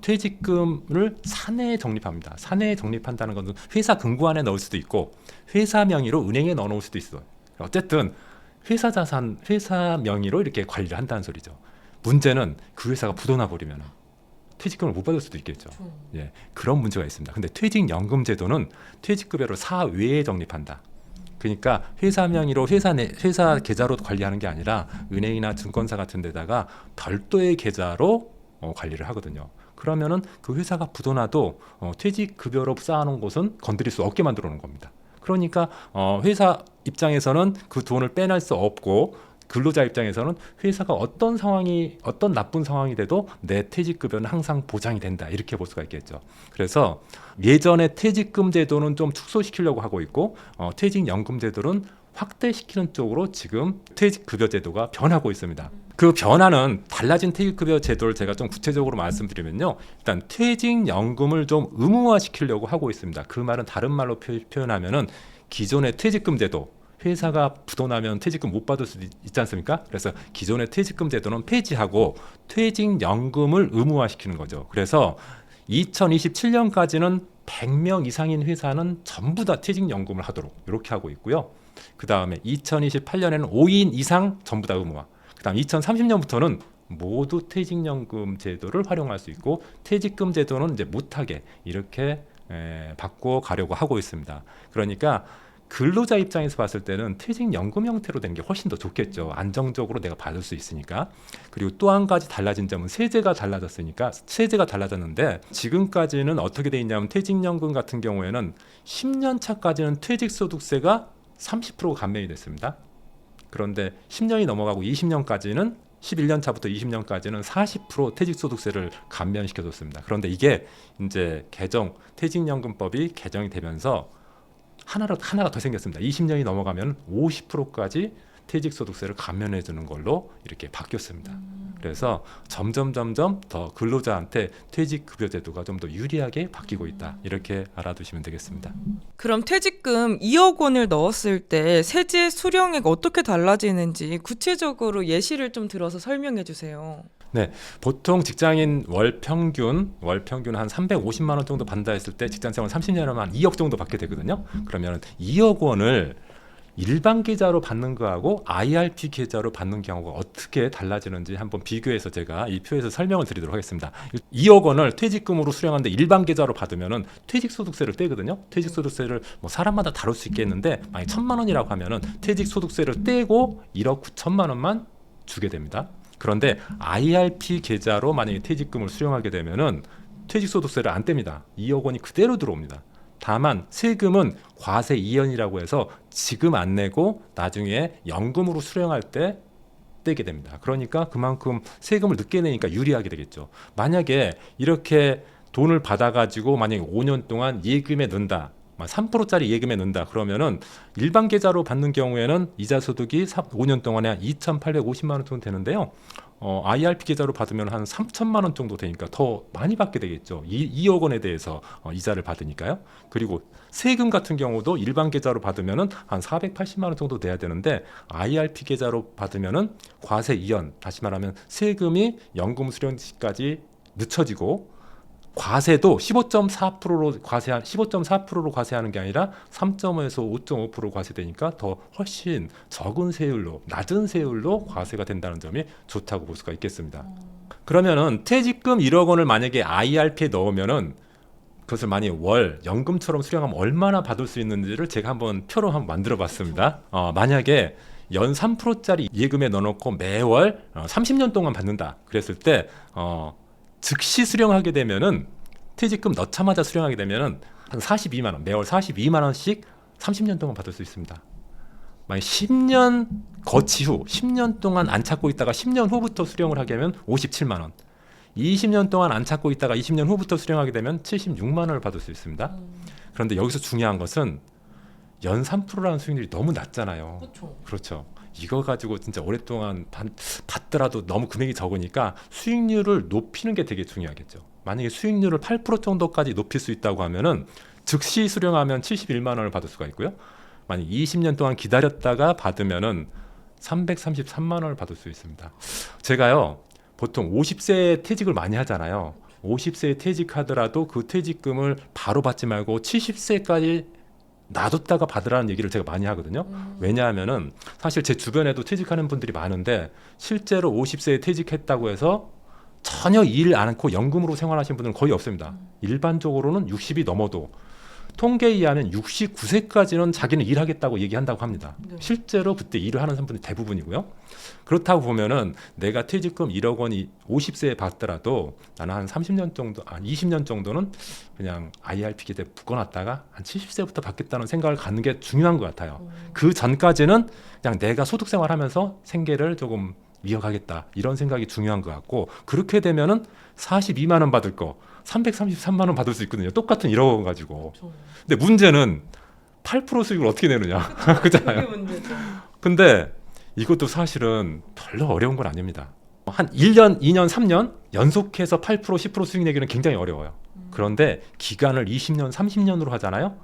퇴직금을 사내에 적립합니다. 사내에 적립한다는 것은 회사 금고 안에 넣을 수도 있고 회사 명의로 은행에 넣어놓을 수도 있어요. 어쨌든 회사 자산, 회사 명의로 이렇게 관리를 한다는 소리죠. 문제는 그 회사가 부도나 버리면 퇴직금을 못 받을 수도 있겠죠. 예, 그런 문제가 있습니다. 근데 퇴직연금 제도는 퇴직급여를 사외에 적립한다. 그러니까 회사 명의로 회사 계좌로 관리하는 게 아니라 은행이나 증권사 같은 데다가 별도의 계좌로 관리를 하거든요. 그러면은 그 회사가 부도나도 퇴직급여로 쌓아놓은 곳은 건드릴 수 없게 만들어 놓은 겁니다. 그러니까 회사 입장에서는 그 돈을 빼낼 수 없고 근로자 입장에서는 회사가 어떤 나쁜 상황이 돼도 내 퇴직급여는 항상 보장이 된다. 이렇게 볼 수가 있겠죠. 그래서 예전에 퇴직금 제도는 좀 축소시키려고 하고 있고 퇴직연금 제도는 확대시키는 쪽으로 지금 퇴직급여 제도가 변하고 있습니다. 그 변화는 달라진 퇴직급여 제도를 제가 좀 구체적으로 말씀드리면요. 일단 퇴직연금을 좀 의무화시키려고 하고 있습니다. 그 말은 다른 말로 표현하면은 기존의 퇴직금 제도, 회사가 부도나면 퇴직금 못 받을 수도 있지 않습니까? 그래서 기존의 퇴직금 제도는 폐지하고 퇴직연금을 의무화시키는 거죠. 그래서 2027년까지는 100명 이상인 회사는 전부 다 퇴직연금을 하도록 이렇게 하고 있고요. 그 다음에 2028년에는 5인 이상 전부 다 의무화. 그 다음 2030년부터는 모두 퇴직연금 제도를 활용할 수 있고 퇴직금 제도는 이제 못하게 이렇게 바꿔 가려고 하고 있습니다. 그러니까 근로자 입장에서 봤을 때는 퇴직연금 형태로 된 게 훨씬 더 좋겠죠. 안정적으로 내가 받을 수 있으니까. 그리고 또 한 가지 달라진 점은 세제가 달라졌는데 지금까지는 어떻게 돼 있냐면 퇴직연금 같은 경우에는 10년 차까지는 퇴직소득세가 30% 감면이 됐습니다. 그런데 10년이 넘어가고 20년까지는 11년 차부터 20년까지는 40% 퇴직소득세를 감면시켜줬습니다. 그런데 이게 이제 퇴직연금법이 개정이 되면서 하나가 더 생겼습니다. 20년이 넘어가면 50%까지 퇴직소득세를 감면해 주는 걸로 이렇게 바뀌었습니다. 그래서 점점 더 근로자한테 퇴직급여 제도가 좀 더 유리하게 바뀌고 있다. 이렇게 알아두시면 되겠습니다. 그럼 퇴직금 2억 원을 넣었을 때 세제 수령액 어떻게 달라지는지 구체적으로 예시를 좀 들어서 설명해 주세요. 네, 보통 직장인 월 평균 한 350만 원 정도 받는다 했을 때 직장생활 30년이면 한 2억 정도 받게 되거든요. 그러면 2억 원을 일반 계좌로 받는 거하고 IRP 계좌로 받는 경우가 어떻게 달라지는지 한번 비교해서 제가 이 표에서 설명을 드리도록 하겠습니다. 2억 원을 퇴직금으로 수령하는데 일반 계좌로 받으면은 퇴직소득세를 떼거든요. 퇴직소득세를 뭐 사람마다 다룰 수 있겠는데 만약 1,000만 원이라고 하면은 퇴직소득세를 떼고 1억 9천만 원만 주게 됩니다. 그런데 IRP 계좌로 만약에 퇴직금을 수령하게 되면은 퇴직소득세를 안 뗍니다. 2억 원이 그대로 들어옵니다. 다만 세금은 과세 이연이라고 해서 지금 안 내고 나중에 연금으로 수령할 때 떼게 됩니다. 그러니까 그만큼 세금을 늦게 내니까 유리하게 되겠죠. 만약에 이렇게 돈을 받아가지고 만약에 5년 동안 예금에 넣는다. 3%짜리 예금에 넣는다 그러면은 일반 계좌로 받는 경우에는 이자 소득이 5년 동안에 2,850만 원 정도 되는데요. IRP 계좌로 받으면 한 3천만 원 정도 되니까 더 많이 받게 되겠죠. 2억 원에 대해서 이자를 받으니까요. 그리고 세금 같은 경우도 일반 계좌로 받으면은 한 480만 원 정도 내야 되는데 IRP 계좌로 받으면은 과세 이연, 다시 말하면 세금이 연금 수령 시까지 늦춰지고 과세도 15.4%로 과세하는 게 아니라 3.5에서 5.5% 과세되니까 더 훨씬 낮은 세율로 과세가 된다는 점이 좋다고 볼 수가 있겠습니다. 그러면은 퇴직금 1억 원을 만약에 IRP에 넣으면은 그것을 만약에 월 연금처럼 수령하면 얼마나 받을 수 있는지를 제가 한번 표로 한번 만들어 봤습니다. 만약에 연 3%짜리 예금에 넣어놓고 매월 30년 동안 받는다 그랬을 때 즉시 수령하게 되면은 퇴직금 넣자마자 수령하게 되면은 한 42만 원, 매월 42만 원씩 30년 동안 받을 수 있습니다. 만약 10년 거치 후 10년 동안 안 찾고 있다가 10년 후부터 수령을 하게 되면 57만 원. 20년 동안 안 찾고 있다가 20년 후부터 수령하게 되면 76만 원을 받을 수 있습니다. 그런데 여기서 중요한 것은 연 3%라는 수익률이 너무 낮잖아요. 그렇죠. 이거 가지고 진짜 오랫동안 받더라도 너무 금액이 적으니까 수익률을 높이는 게 되게 중요하겠죠. 만약에 수익률을 8% 정도까지 높일 수 있다고 하면은 즉시 수령하면 71만 원을 받을 수가 있고요. 만약 20년 동안 기다렸다가 받으면은 333만 원을 받을 수 있습니다. 제가요 보통 50세에 퇴직을 많이 하잖아요. 50세에 퇴직하더라도 그 퇴직금을 바로 받지 말고 70세까지 놔뒀다가 받으라는 얘기를 제가 많이 하거든요. 왜냐하면은 사실 제 주변에도 퇴직하는 분들이 많은데 실제로 50세에 퇴직했다고 해서 전혀 일 않고 연금으로 생활하시는 분들은 거의 없습니다. 일반적으로는 60이 넘어도 통계에 의하면 69세까지는 자기는 일하겠다고 얘기한다고 합니다. 네. 실제로 그때 일을 하는 분들이 대부분이고요. 그렇다고 보면은 내가 퇴직금 1억 원이 50세에 받더라도 나는 한 30년 정도, 20년 정도는 그냥 IRP 계좌에 묶어놨다가 한 70세부터 받겠다는 생각을 갖는 게 중요한 것 같아요. 그 전까지는 그냥 내가 소득 생활하면서 생계를 조금 이어가겠다 이런 생각이 중요한 것 같고, 그렇게 되면은 42만 원 받을 거 333만 원 받을 수 있거든요. 똑같은 1억 원 가지고. 근데 문제는 8% 수익을 어떻게 내느냐. 그렇잖아요. 그게 문제죠. 근데 이것도 사실은 별로 어려운 건 아닙니다. 한 1년, 2년, 3년 연속해서 8%, 10% 수익 내기는 굉장히 어려워요. 그런데 기간을 20년, 30년으로 하잖아요.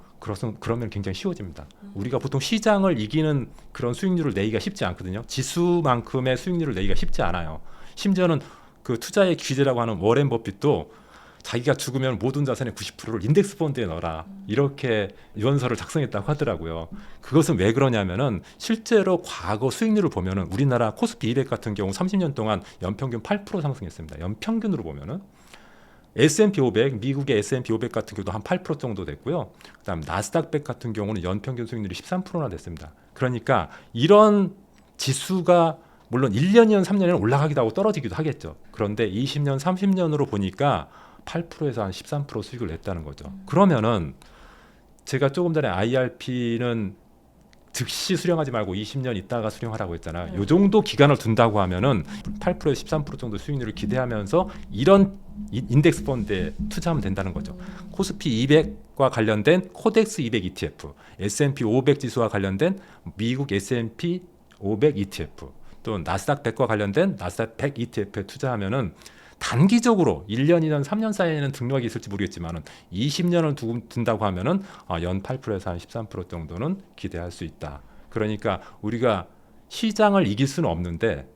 그러면 굉장히 쉬워집니다. 우리가 보통 시장을 이기는 그런 수익률을 내기가 쉽지 않거든요. 지수만큼의 수익률을 내기가 쉽지 않아요. 심지어는 그 투자의 귀재라고 하는 워렌 버핏도 자기가 죽으면 모든 자산의 90%를 인덱스 펀드에 넣어라 이렇게 유언서를 작성했다고 하더라고요. 그것은 왜 그러냐면은 실제로 과거 수익률을 보면은 우리나라 코스피 200 같은 경우 30년 동안 연평균 8% 상승했습니다. 연평균으로 보면은 S&P 500, 미국의 S&P 500 같은 경우도 한 8% 정도 됐고요. 그다음 나스닥 100 같은 경우는 연평균 수익률이 13%나 됐습니다. 그러니까 이런 지수가 물론 1년이면 3년에는 올라가기도 하고 떨어지기도 하겠죠. 그런데 20년, 30년으로 보니까 8%에서 한 13% 수익을 냈다는 거죠. 그러면은 제가 조금 전에 IRP는 즉시 수령하지 말고 20년 있다가 수령하라고 했잖아요. 이 정도 기간을 둔다고 하면은 8%에서 13% 정도 수익률을 기대하면서 이런 인덱스 펀드에 투자하면 된다는 거죠. 코스피 200과 관련된 코덱스 200 ETF, S&P 500 지수와 관련된 미국 S&P 500 ETF, 또 나스닥 100과 관련된 나스닥 100 ETF에 투자하면은 단기적으로 1년, 2년, 3년 사이에는 등록이 있을지 모르겠지만은 20년을 둔다고 하면은 연 8%에서 한 13% 정도는 기대할 수 있다. 그러니까 우리가 시장을 이길 수는 없는데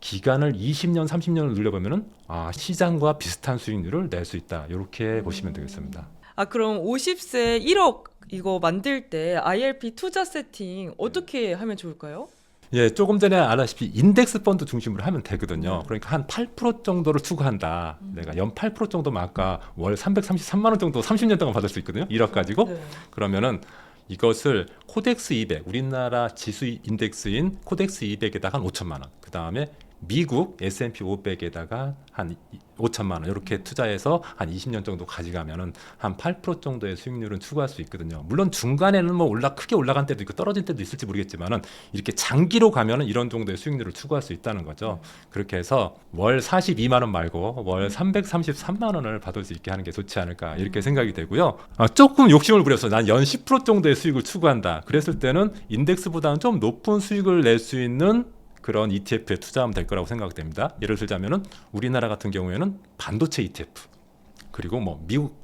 기간을 20년, 30년을 늘려보면은 시장과 비슷한 수익률을 낼 수 있다. 이렇게 보시면 되겠습니다. 그럼 50세 1억 이거 만들 때 IRP 투자 세팅 어떻게 하면 좋을까요? 예, 조금 전에 알다시피 인덱스 펀드 중심으로 하면 되거든요. 그러니까 한 8% 정도를 추구한다. 내가 연 8% 정도면 아까 월 333만 원 정도 30년 동안 받을 수 있거든요. 1억 가지고. 네. 그러면은 이것을 코덱스 200, 우리나라 지수 인덱스인 코덱스 200에다가 한 5천만 원. 그다음에 미국 S&P 500에다가 한 5천만 원 이렇게 투자해서 한 20년 정도 가져가면은 한 8% 정도의 수익률은 추구할 수 있거든요. 물론 중간에는 뭐 크게 올라간 때도 있고 떨어진 때도 있을지 모르겠지만은 이렇게 장기로 가면은 이런 정도의 수익률을 추구할 수 있다는 거죠. 그렇게 해서 월 42만 원 말고 월 333만 원을 받을 수 있게 하는 게 좋지 않을까 이렇게 생각이 되고요. 조금 욕심을 부려서 난 연 10% 정도의 수익을 추구한다. 그랬을 때는 인덱스보다는 좀 높은 수익을 낼 수 있는 그런 ETF에 투자하면 될 거라고 생각됩니다. 예를 들자면은 우리나라 같은 경우에는 반도체 ETF, 그리고 뭐 미국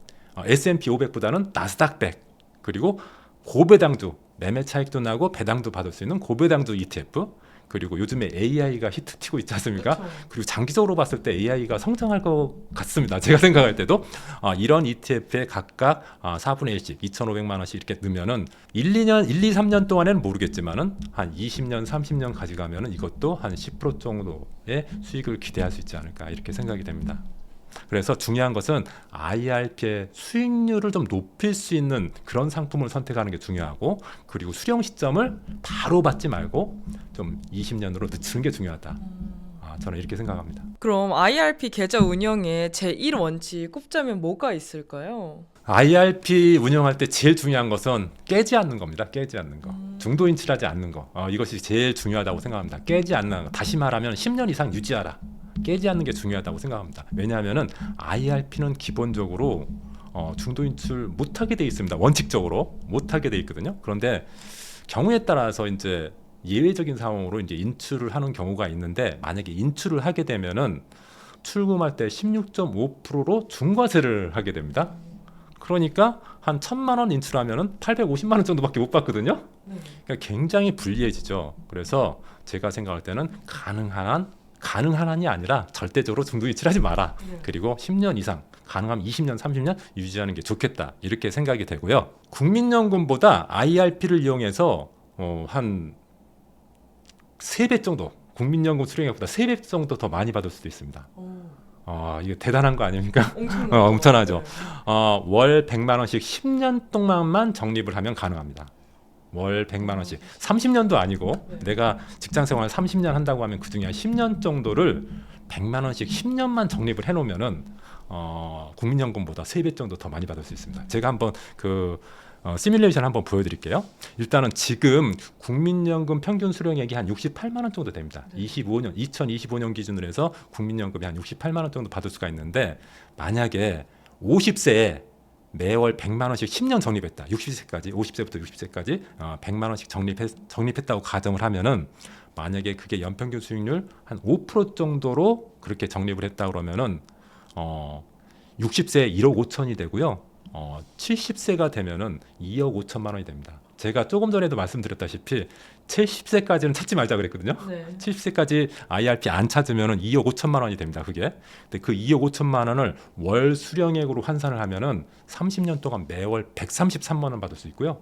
S&P 500보다는 나스닥 100, 그리고 고배당주, 매매 차익도 나고 배당도 받을 수 있는 고배당주 ETF, 그리고 요즘에 AI가 히트 튀고 있지 않습니까? 그렇죠. 그리고 장기적으로 봤을 때 AI가 성장할 것 같습니다. 제가 생각할 때도 이런 ETF에 각각 4분의 1씩 2,500만 원씩 이렇게 넣으면은 1, 2, 3년 동안에는 모르겠지만은 한 20년, 30년 가져가면은 이것도 한 10% 정도의 수익을 기대할 수 있지 않을까 이렇게 생각이 됩니다. 그래서 중요한 것은 IRP의 수익률을 좀 높일 수 있는 그런 상품을 선택하는 게 중요하고, 그리고 수령 시점을 바로 받지 말고 좀 20년으로 늦추는 게 중요하다. 저는 이렇게 생각합니다. 그럼 IRP 계좌 운영의 제1원칙 꼽자면 뭐가 있을까요? IRP 운영할 때 제일 중요한 것은 깨지 않는 겁니다. 깨지 않는 거. 중도 인출하지 않는 거. 이것이 제일 중요하다고 생각합니다. 깨지 않는 거. 다시 말하면 10년 이상 유지하라. 깨지 않는 게 중요하다고 생각합니다. 왜냐하면은 IRP는 기본적으로 중도 인출 못하게 돼 있습니다. 원칙적으로 못하게 돼 있거든요. 그런데 경우에 따라서 이제 예외적인 상황으로 이제 인출을 하는 경우가 있는데, 만약에 인출을 하게 되면은 출금할 때 16.5%로 중과세를 하게 됩니다. 그러니까 한 1,000만 원 인출하면은 850만 원 정도밖에 못 받거든요. 그러니까 굉장히 불리해지죠. 그래서 제가 생각할 때는 가능한 한이 아니라 절대적으로 중도 인출하지 마라. 그리고 10년 이상 가능하면 20년, 30년 유지하는 게 좋겠다 이렇게 생각이 되고요. 국민연금보다 IRP를 이용해서 한 3배 정도 국민연금 수령액보다 3배 정도 더 많이 받을 수도 있습니다. 이게 대단한 거 아닙니까? 엄청나죠. 월 100만 원씩 10년 동안만 적립을 하면 가능합니다. 월 100만 원씩 30년도 아니고 내가 직장 생활 30년 한다고 하면 그중에 한 10년 정도를 100만 원씩 10년만 적립을 해놓으면은 국민연금보다 3배 정도 더 많이 받을 수 있습니다. 제가 한번 시뮬레이션 한번 보여드릴게요. 일단은 지금 국민연금 평균 수령액이 한 68만 원 정도 됩니다. 2025년 기준으로 해서 국민연금이 한 68만 원 정도 받을 수가 있는데 만약에 50세에 매월 100만 원씩 10년 적립했다. 60세까지 50세부터 60세까지 100만 원씩 적립했다고 가정을 하면은 만약에 그게 연평균 수익률 한 5% 정도로 그렇게 적립을 했다 그러면은 60세에 1억 5천이 되고요. 70세가 되면은 2억 5천만 원이 됩니다. 제가 조금 전에도 말씀드렸다시피 70세까지는 찾지 말자 그랬거든요. 70세까지 IRP 안 찾으면은 2억 5천만 원이 됩니다. 그게. 근데 그 2억 5천만 원을 월 수령액으로 환산을 하면은 30년 동안 매월 133만 원 받을 수 있고요.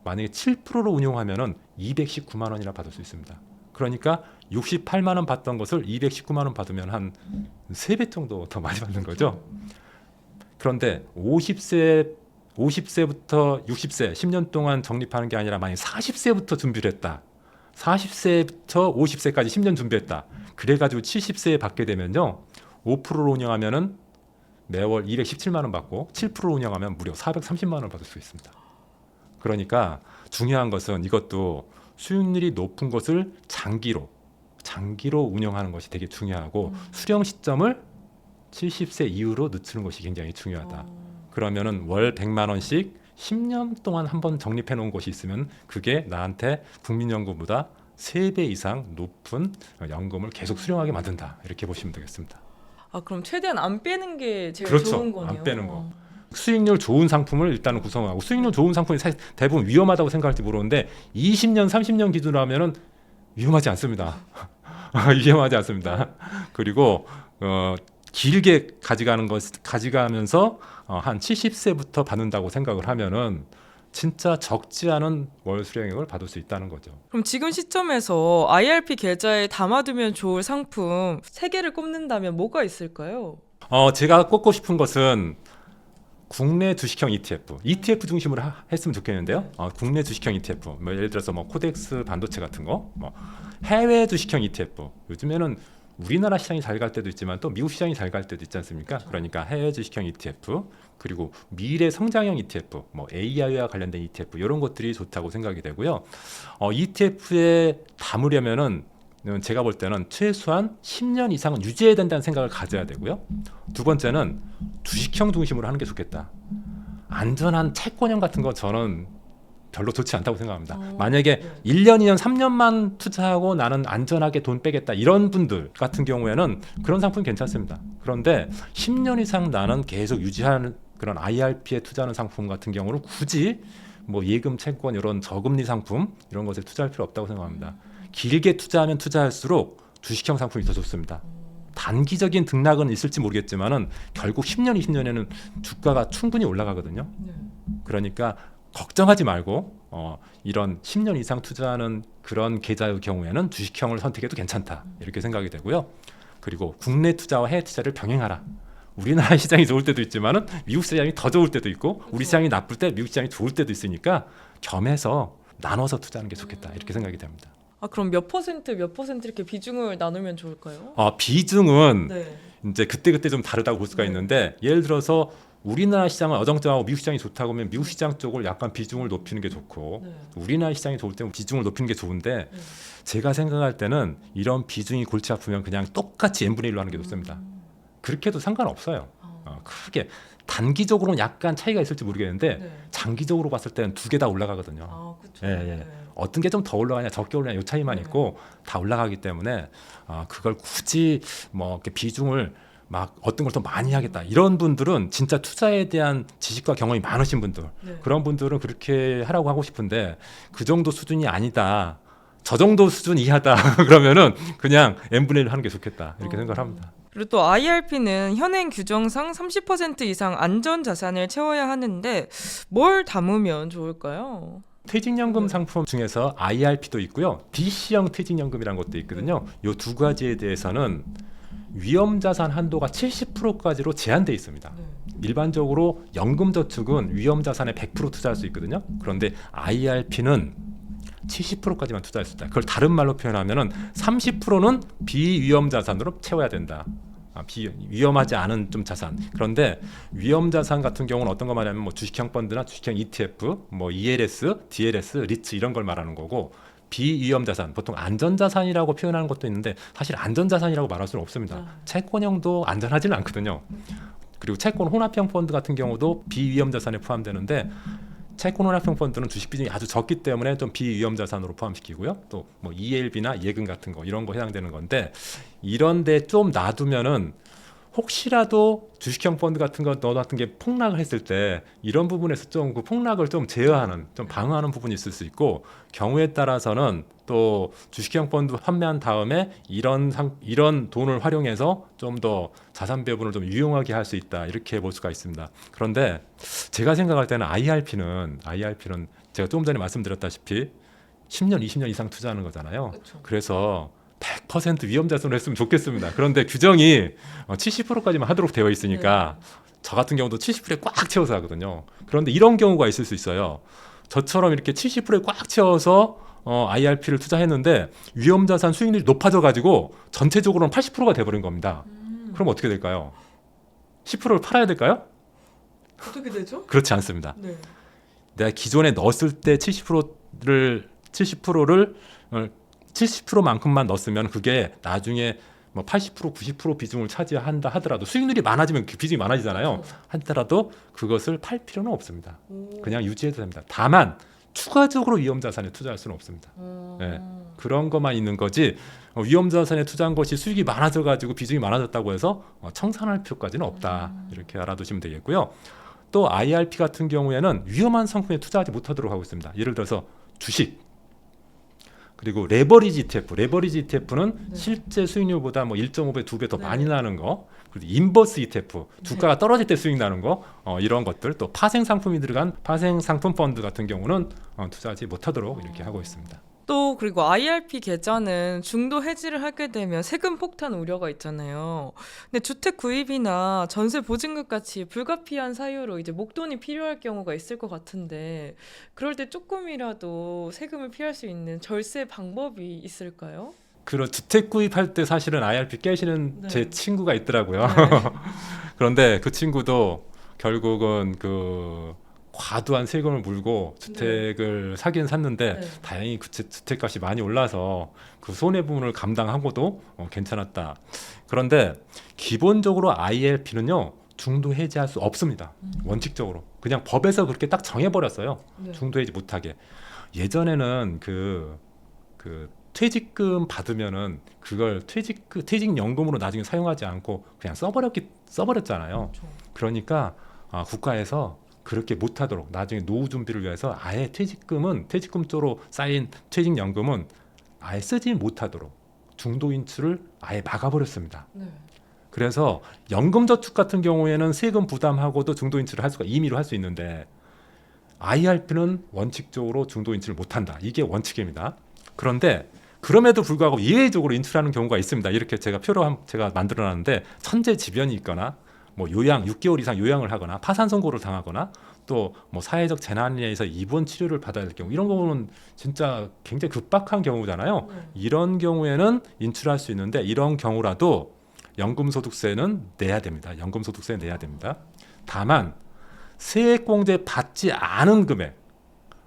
만약에 7%로 운용하면은 219만 원이나 받을 수 있습니다. 그러니까 68만 원 받던 것을 219만 원 받으면 한 3배 정도 더 많이 받는 거죠. 그런데 50세부터 60세 10년 동안 적립하는 게 아니라 만약 40세부터 준비를 했다. 40세부터 50세까지 10년 준비했다. 그래가지고 70세에 받게 되면요. 5%로 운영하면은 매월 217만 원 받고 7%로 운영하면 무려 430만 원 받을 수 있습니다. 그러니까 중요한 것은 이것도 수익률이 높은 것을 장기로 운영하는 것이 되게 중요하고 수령 시점을 70세 이후로 늦추는 것이 굉장히 중요하다. 그러면은 월 100만 원씩 10년 동안 한번 적립해 놓은 곳이 있으면 그게 나한테 국민연금보다 3배 이상 높은 연금을 계속 수령하게 만든다. 이렇게 보시면 되겠습니다. 그럼 최대한 안 빼는 게 제일 그렇죠. 좋은 거네요. 안 빼는 거. 수익률 좋은 상품을 일단은 구성하고 수익률 좋은 상품이 사실 대부분 위험하다고 생각할지 모르는데 20년, 30년 기준으로 하면은 위험하지 않습니다. 위험하지 않습니다. 그리고 길게 가져가면서 한 70세부터 받는다고 생각을 하면은 진짜 적지 않은 월 수령액을 받을 수 있다는 거죠. 그럼 지금 시점에서 IRP 계좌에 담아두면 좋을 상품 3개를 꼽는다면 뭐가 있을까요? 제가 꼽고 싶은 것은 국내 주식형 ETF 중심으로 했으면 좋겠는데요. 국내 주식형 ETF, 예를 들어서 코덱스 반도체 같은 거, 해외 주식형 ETF. 요즘에는 우리나라 시장이 잘 갈 때도 있지만 또 미국 시장이 잘 갈 때도 있지 않습니까? 그러니까 해외 주식형 ETF 그리고 미래 성장형 ETF, AI와 관련된 ETF 이런 것들이 좋다고 생각이 되고요. ETF에 담으려면은 제가 볼 때는 최소한 10년 이상은 유지해야 된다는 생각을 가져야 되고요. 두 번째는 주식형 중심으로 하는 게 좋겠다. 안전한 채권형 같은 거 저는 별로 좋지 않다고 생각합니다. 만약에 1년, 2년, 3년만 투자하고 나는 안전하게 돈 빼겠다 이런 분들 같은 경우에는 그런 상품 괜찮습니다. 그런데 10년 이상 나는 계속 유지하는 그런 IRP에 투자하는 상품 같은 경우는 굳이 예금 채권 이런 저금리 상품 이런 것에 투자할 필요 없다고 생각합니다. 길게 투자하면 투자할수록 주식형 상품이 더 좋습니다. 단기적인 등락은 있을지 모르겠지만은 결국 10년, 20년에는 주가가 충분히 올라가거든요. 그러니까 걱정하지 말고 이런 10년 이상 투자하는 그런 계좌의 경우에는 주식형을 선택해도 괜찮다 이렇게 생각이 되고요. 그리고 국내 투자와 해외 투자를 병행하라. 우리나라 시장이 좋을 때도 있지만은 미국 시장이 더 좋을 때도 있고 우리 시장이 나쁠 때 미국 시장이 좋을 때도 있으니까 겸해서 나눠서 투자하는 게 좋겠다 이렇게 생각이 됩니다. 그럼 몇 퍼센트 이렇게 비중을 나누면 좋을까요? 비중은 이제 그때 좀 다르다고 볼 수가 있는데 예를 들어서 우리나라 시장은 어정쩡하고 미국 시장이 좋다고 하면 미국 시장 쪽을 약간 비중을 높이는 게 좋고 우리나라 시장이 좋을 때는 비중을 높이는 게 좋은데 제가 생각할 때는 이런 비중이 골치 아프면 그냥 똑같이 n분의 1로 하는 게 좋습니다. 그렇게 해도 상관없어요. 크게 단기적으로는 약간 차이가 있을지 모르겠는데 장기적으로 봤을 때는 두 개 다 올라가거든요. 어떤 게 좀 더 올라가냐 적게 올라가냐 이 차이만 있고 다 올라가기 때문에 그걸 굳이 이렇게 비중을 어떤 걸 더 많이 하겠다 이런 분들은 진짜 투자에 대한 지식과 경험이 많으신 분들 그런 분들은 그렇게 하라고 하고 싶은데 그 정도 수준이 아니다 저 정도 수준 이하다 그러면은 그냥 n분의 1 하는 게 좋겠다 이렇게 생각을 합니다. 그리고 또 IRP는 현행 규정상 30% 이상 안전 자산을 채워야 하는데 뭘 담으면 좋을까요? 퇴직연금 상품 중에서 IRP도 있고요. DC형 퇴직연금이라는 것도 있거든요. 이 두 가지에 대해서는 위험자산 한도가 70%까지로 제한돼 있습니다. 일반적으로 연금저축은 위험자산의 100% 투자할 수 있거든요. 그런데 IRP는 70%까지만 투자할 수 있다. 그걸 다른 말로 표현하면은 30%는 비위험자산으로 채워야 된다. 위험하지 않은 좀 자산. 그런데 위험 자산 같은 경우는 어떤 거 말하면 뭐 주식형 펀드나 주식형 ETF, 뭐 ELS, DLS, 리츠 이런 걸 말하는 거고, 비위험 자산, 보통 안전 자산이라고 표현하는 것도 있는데 사실 안전 자산이라고 말할 수는 없습니다. 채권형도 안전하지는 않거든요. 그리고 채권 혼합형 펀드 같은 경우도 비위험 자산에 포함되는데, 채권 혼합형 펀드는 주식 비중이 아주 적기 때문에 좀 비위험 자산으로 포함시키고요. 또 뭐 ELB나 예금 같은 거 이런 거 해당되는 건데, 이런데 좀 놔두면은 혹시라도 주식형 펀드 같은 거 넣어놨던 게 폭락을 했을 때 이런 부분에서 좀 그 폭락을 좀 제어하는, 좀 방어하는 부분이 있을 수 있고, 경우에 따라서는 또 주식형 펀드 판매한 다음에 이런 돈을 활용해서 좀 더 자산 배분을 좀 유용하게 할 수 있다, 이렇게 볼 수가 있습니다. 그런데 제가 생각할 때는 IRP는 제가 조금 전에 말씀드렸다시피 10년, 20년 이상 투자하는 거잖아요. 그쵸. 그래서 100% 위험 자산으로 했으면 좋겠습니다. 그런데 규정이 70%까지만 하도록 되어 있으니까 저 같은 경우도 70%에 꽉 채워서 하거든요. 그런데 이런 경우가 있을 수 있어요. 저처럼 이렇게 70%에 꽉 채워서 IRP를 투자했는데 위험 자산 수익률이 높아져 가지고 전체적으로는 80%가 돼버린 겁니다. 그럼 어떻게 될까요? 10%를 팔아야 될까요? 어떻게 되죠? 그렇지 않습니다. 네. 내가 기존에 넣었을 때 70%를 70%만큼만 넣었으면 그게 나중에 뭐 80%, 90% 비중을 차지한다 하더라도, 수익률이 많아지면 그 비중이 많아지잖아요. 하더라도 그것을 팔 필요는 없습니다. 그냥 유지해도 됩니다. 다만 추가적으로 위험 자산에 투자할 수는 없습니다. 네, 그런 것만 있는 거지, 위험 자산에 투자한 것이 수익이 많아져 가지고 비중이 많아졌다고 해서 청산할 필요까지는 없다. 이렇게 알아두시면 되겠고요. 또 IRP 같은 경우에는 위험한 상품에 투자하지 못하도록 하고 있습니다. 예를 들어서 주식, 그리고 레버리지 ETF는 실제 수익률보다 뭐 1.5배, 2배 더 많이 나는 거, 그리고 인버스 ETF, 주가가 떨어질 때 수익 나는 거, 이런 것들, 또 파생 상품이 들어간 파생 상품 펀드 같은 경우는 투자하지 못하도록 이렇게 하고 있습니다. 또 그리고 IRP 계좌는 중도 해지를 하게 되면 세금 폭탄 우려가 있잖아요. 근데 주택 구입이나 전세 보증금 같이 불가피한 사유로 이제 목돈이 필요할 경우가 있을 것 같은데, 그럴 때 조금이라도 세금을 피할 수 있는 절세 방법이 있을까요? 그런 주택 구입할 때 사실은 IRP 깨시는 제 친구가 있더라고요. 네. 그런데 그 친구도 결국은 그 과도한 세금을 물고 주택을 사긴 샀는데, 다행히 그 주택값이 많이 올라서 그 손해부분을 감당하고도 괜찮았다. 그런데 기본적으로 IRP는요 중도 해지할 수 없습니다. 원칙적으로 그냥 법에서 그렇게 딱 정해버렸어요. 중도 해지 못하게. 예전에는 그 퇴직금 받으면은 그걸 퇴직연금으로 나중에 사용하지 않고 그냥 써버렸잖아요. 그러니까 국가에서 그렇게 못하도록, 나중에 노후 준비를 위해서 아예 퇴직금 쪽으로 쌓인 퇴직연금은 아예 쓰지 못하도록 중도 인출을 아예 막아버렸습니다. 그래서 연금저축 같은 경우에는 세금 부담하고도 중도 인출을 임의로 할 수 있는데, IRP는 원칙적으로 중도 인출을 못한다. 이게 원칙입니다. 그런데 그럼에도 불구하고 예외적으로 인출하는 경우가 있습니다. 이렇게 제가 제가 만들어놨는데, 천재지변이 있거나 뭐 6개월 이상 요양을 하거나 파산 선고를 당하거나 또 뭐 사회적 재난에 의해서 입원 치료를 받아야 될 경우, 이런 경우는 진짜 굉장히 급박한 경우잖아요. 이런 경우에는 인출할 수 있는데, 이런 경우라도 연금소득세는 내야 됩니다. 연금소득세 내야 됩니다. 다만 세액공제 받지 않은 금액,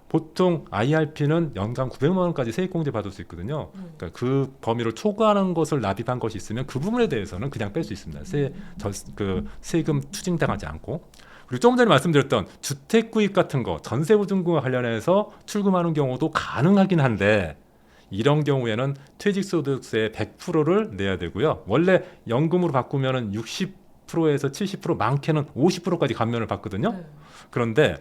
보통 IRP는 연간 900만 원까지 세액공제 받을 수 있거든요. 그러니까 그 범위를 초과하는 것을 납입한 것이 있으면 그 부분에 대해서는 그냥 뺄 수 있습니다. 세금 추징당하지 않고. 그리고 조금 전에 말씀드렸던 주택 구입 같은 거, 전세 보증금과 관련해서 출금하는 경우도 가능하긴 한데, 이런 경우에는 퇴직소득세 100%를 내야 되고요. 원래 연금으로 바꾸면은 60%에서 70%, 많게는 50%까지 감면을 받거든요. 그런데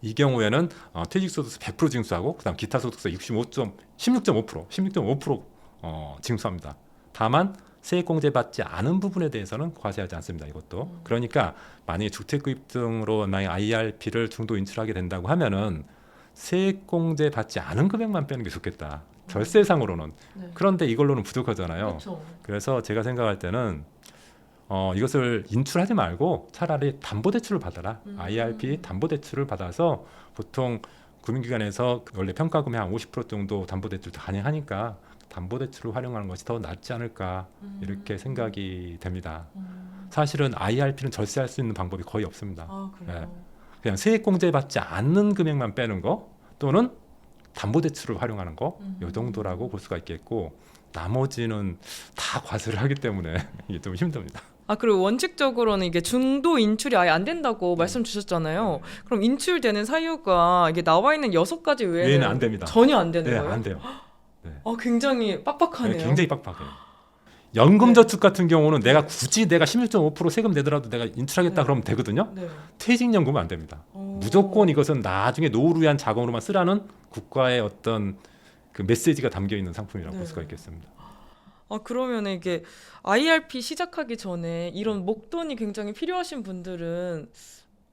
이 경우에는 퇴직소득세 100% 징수하고, 그다음 기타 소득세 16.5% 징수합니다. 다만 세액공제 받지 않은 부분에 대해서는 과세하지 않습니다. 이것도. 그러니까 만약에 주택구입 등으로 만약 IRP를 중도 인출하게 된다고 하면은 세액공제 받지 않은 금액만 빼는 게 좋겠다. 절세상으로는. 네. 그런데 이걸로는 부족하잖아요. 그렇죠. 그래서 제가 생각할 때는 이것을 인출하지 말고 차라리 담보대출을 받아라. IRP 담보대출을 받아서 보통 금융기관에서 원래 평가금의 한 50% 정도 담보대출도 가능하니까 담보대출을 활용하는 것이 더 낫지 않을까 이렇게 생각이 됩니다. 사실은 IRP는 절세할 수 있는 방법이 거의 없습니다. 아, 그래요? 그냥 세액공제 받지 않는 금액만 빼는 거 또는 담보대출을 활용하는 거 이 정도라고 볼 수가 있겠고 나머지는 다 과세를 하기 때문에 이게 좀 힘듭니다. 아, 그리고 원칙적으로는 이게 중도 인출이 아예 안 된다고 말씀 주셨잖아요. 그럼 인출되는 사유가 이게 나와 있는 6가지 외에는 외에는 안 됩니다. 전혀 안 되는 네, 거예요? 안 돼요. 아, 굉장히 빡빡하네요. 네, 굉장히 빡빡해요. 연금저축 같은 경우는 내가 굳이 내가 16.5% 세금 내더라도 내가 인출하겠다 네. 그러면 되거든요. 네. 퇴직연금은 안 됩니다. 오. 무조건 이것은 나중에 노후를 위한 자금으로만 쓰라는 국가의 어떤 그 메시지가 담겨 있는 상품이라고 네. 볼 수가 있겠습니다. 아, 그러면 이게 IRP 시작하기 전에 이런 목돈이 굉장히 필요하신 분들은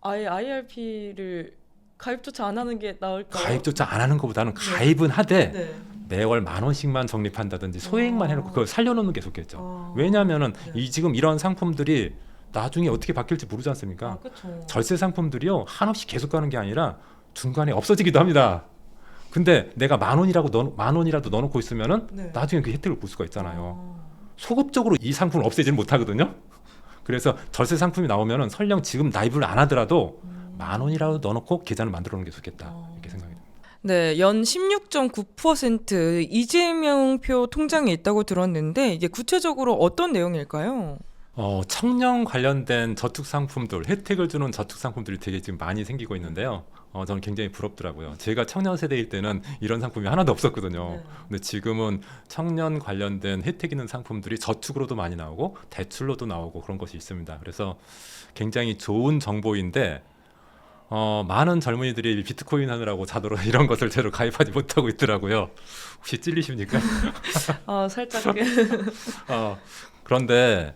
아예 IRP를 가입조차 안 하는 게 나을까요? 가입조차 안 하는 것보다는 네. 가입은 하되 네. 매월 10,000원씩만 적립한다든지 소액만 해놓고 그걸 살려놓는 게 좋겠죠. 아. 왜냐하면은 네. 지금 이런 상품들이 나중에 어떻게 바뀔지 모르지 않습니까? 아, 그렇죠. 절세 상품들이요 한없이 계속 가는 게 아니라 중간에 없어지기도 합니다. 근데 내가 10,000원이라도 넣어놓고 있으면은 네. 나중에 그 혜택을 볼 수가 있잖아요. 아. 소급적으로 이 상품을 없애지는 못하거든요. 그래서 절세 상품이 나오면은 설령 지금 나입을 안 하더라도 10,000원이라도 넣어놓고 계좌를 만들어놓는 게 좋겠다 이렇게 생각이 듭니다. 네, 연 16.9% 이재명표 통장에 있다고 들었는데 이게 구체적으로 어떤 내용일까요? 청년 관련된 저축 상품들, 혜택을 주는 저축 상품들이 되게 지금 많이 생기고 있는데요. 저는 굉장히 부럽더라고요. 제가 청년 세대일 때는 이런 상품이 하나도 없었거든요. 네. 근데 지금은 청년 관련된 혜택 있는 상품들이 저축으로도 많이 나오고 대출로도 나오고 그런 것이 있습니다. 그래서 굉장히 좋은 정보인데 많은 젊은이들이 비트코인 하느라고 자도로 이런 것을 제대로 가입하지 못하고 있더라고요. 혹시 찔리십니까? 아, 살짝. 그런데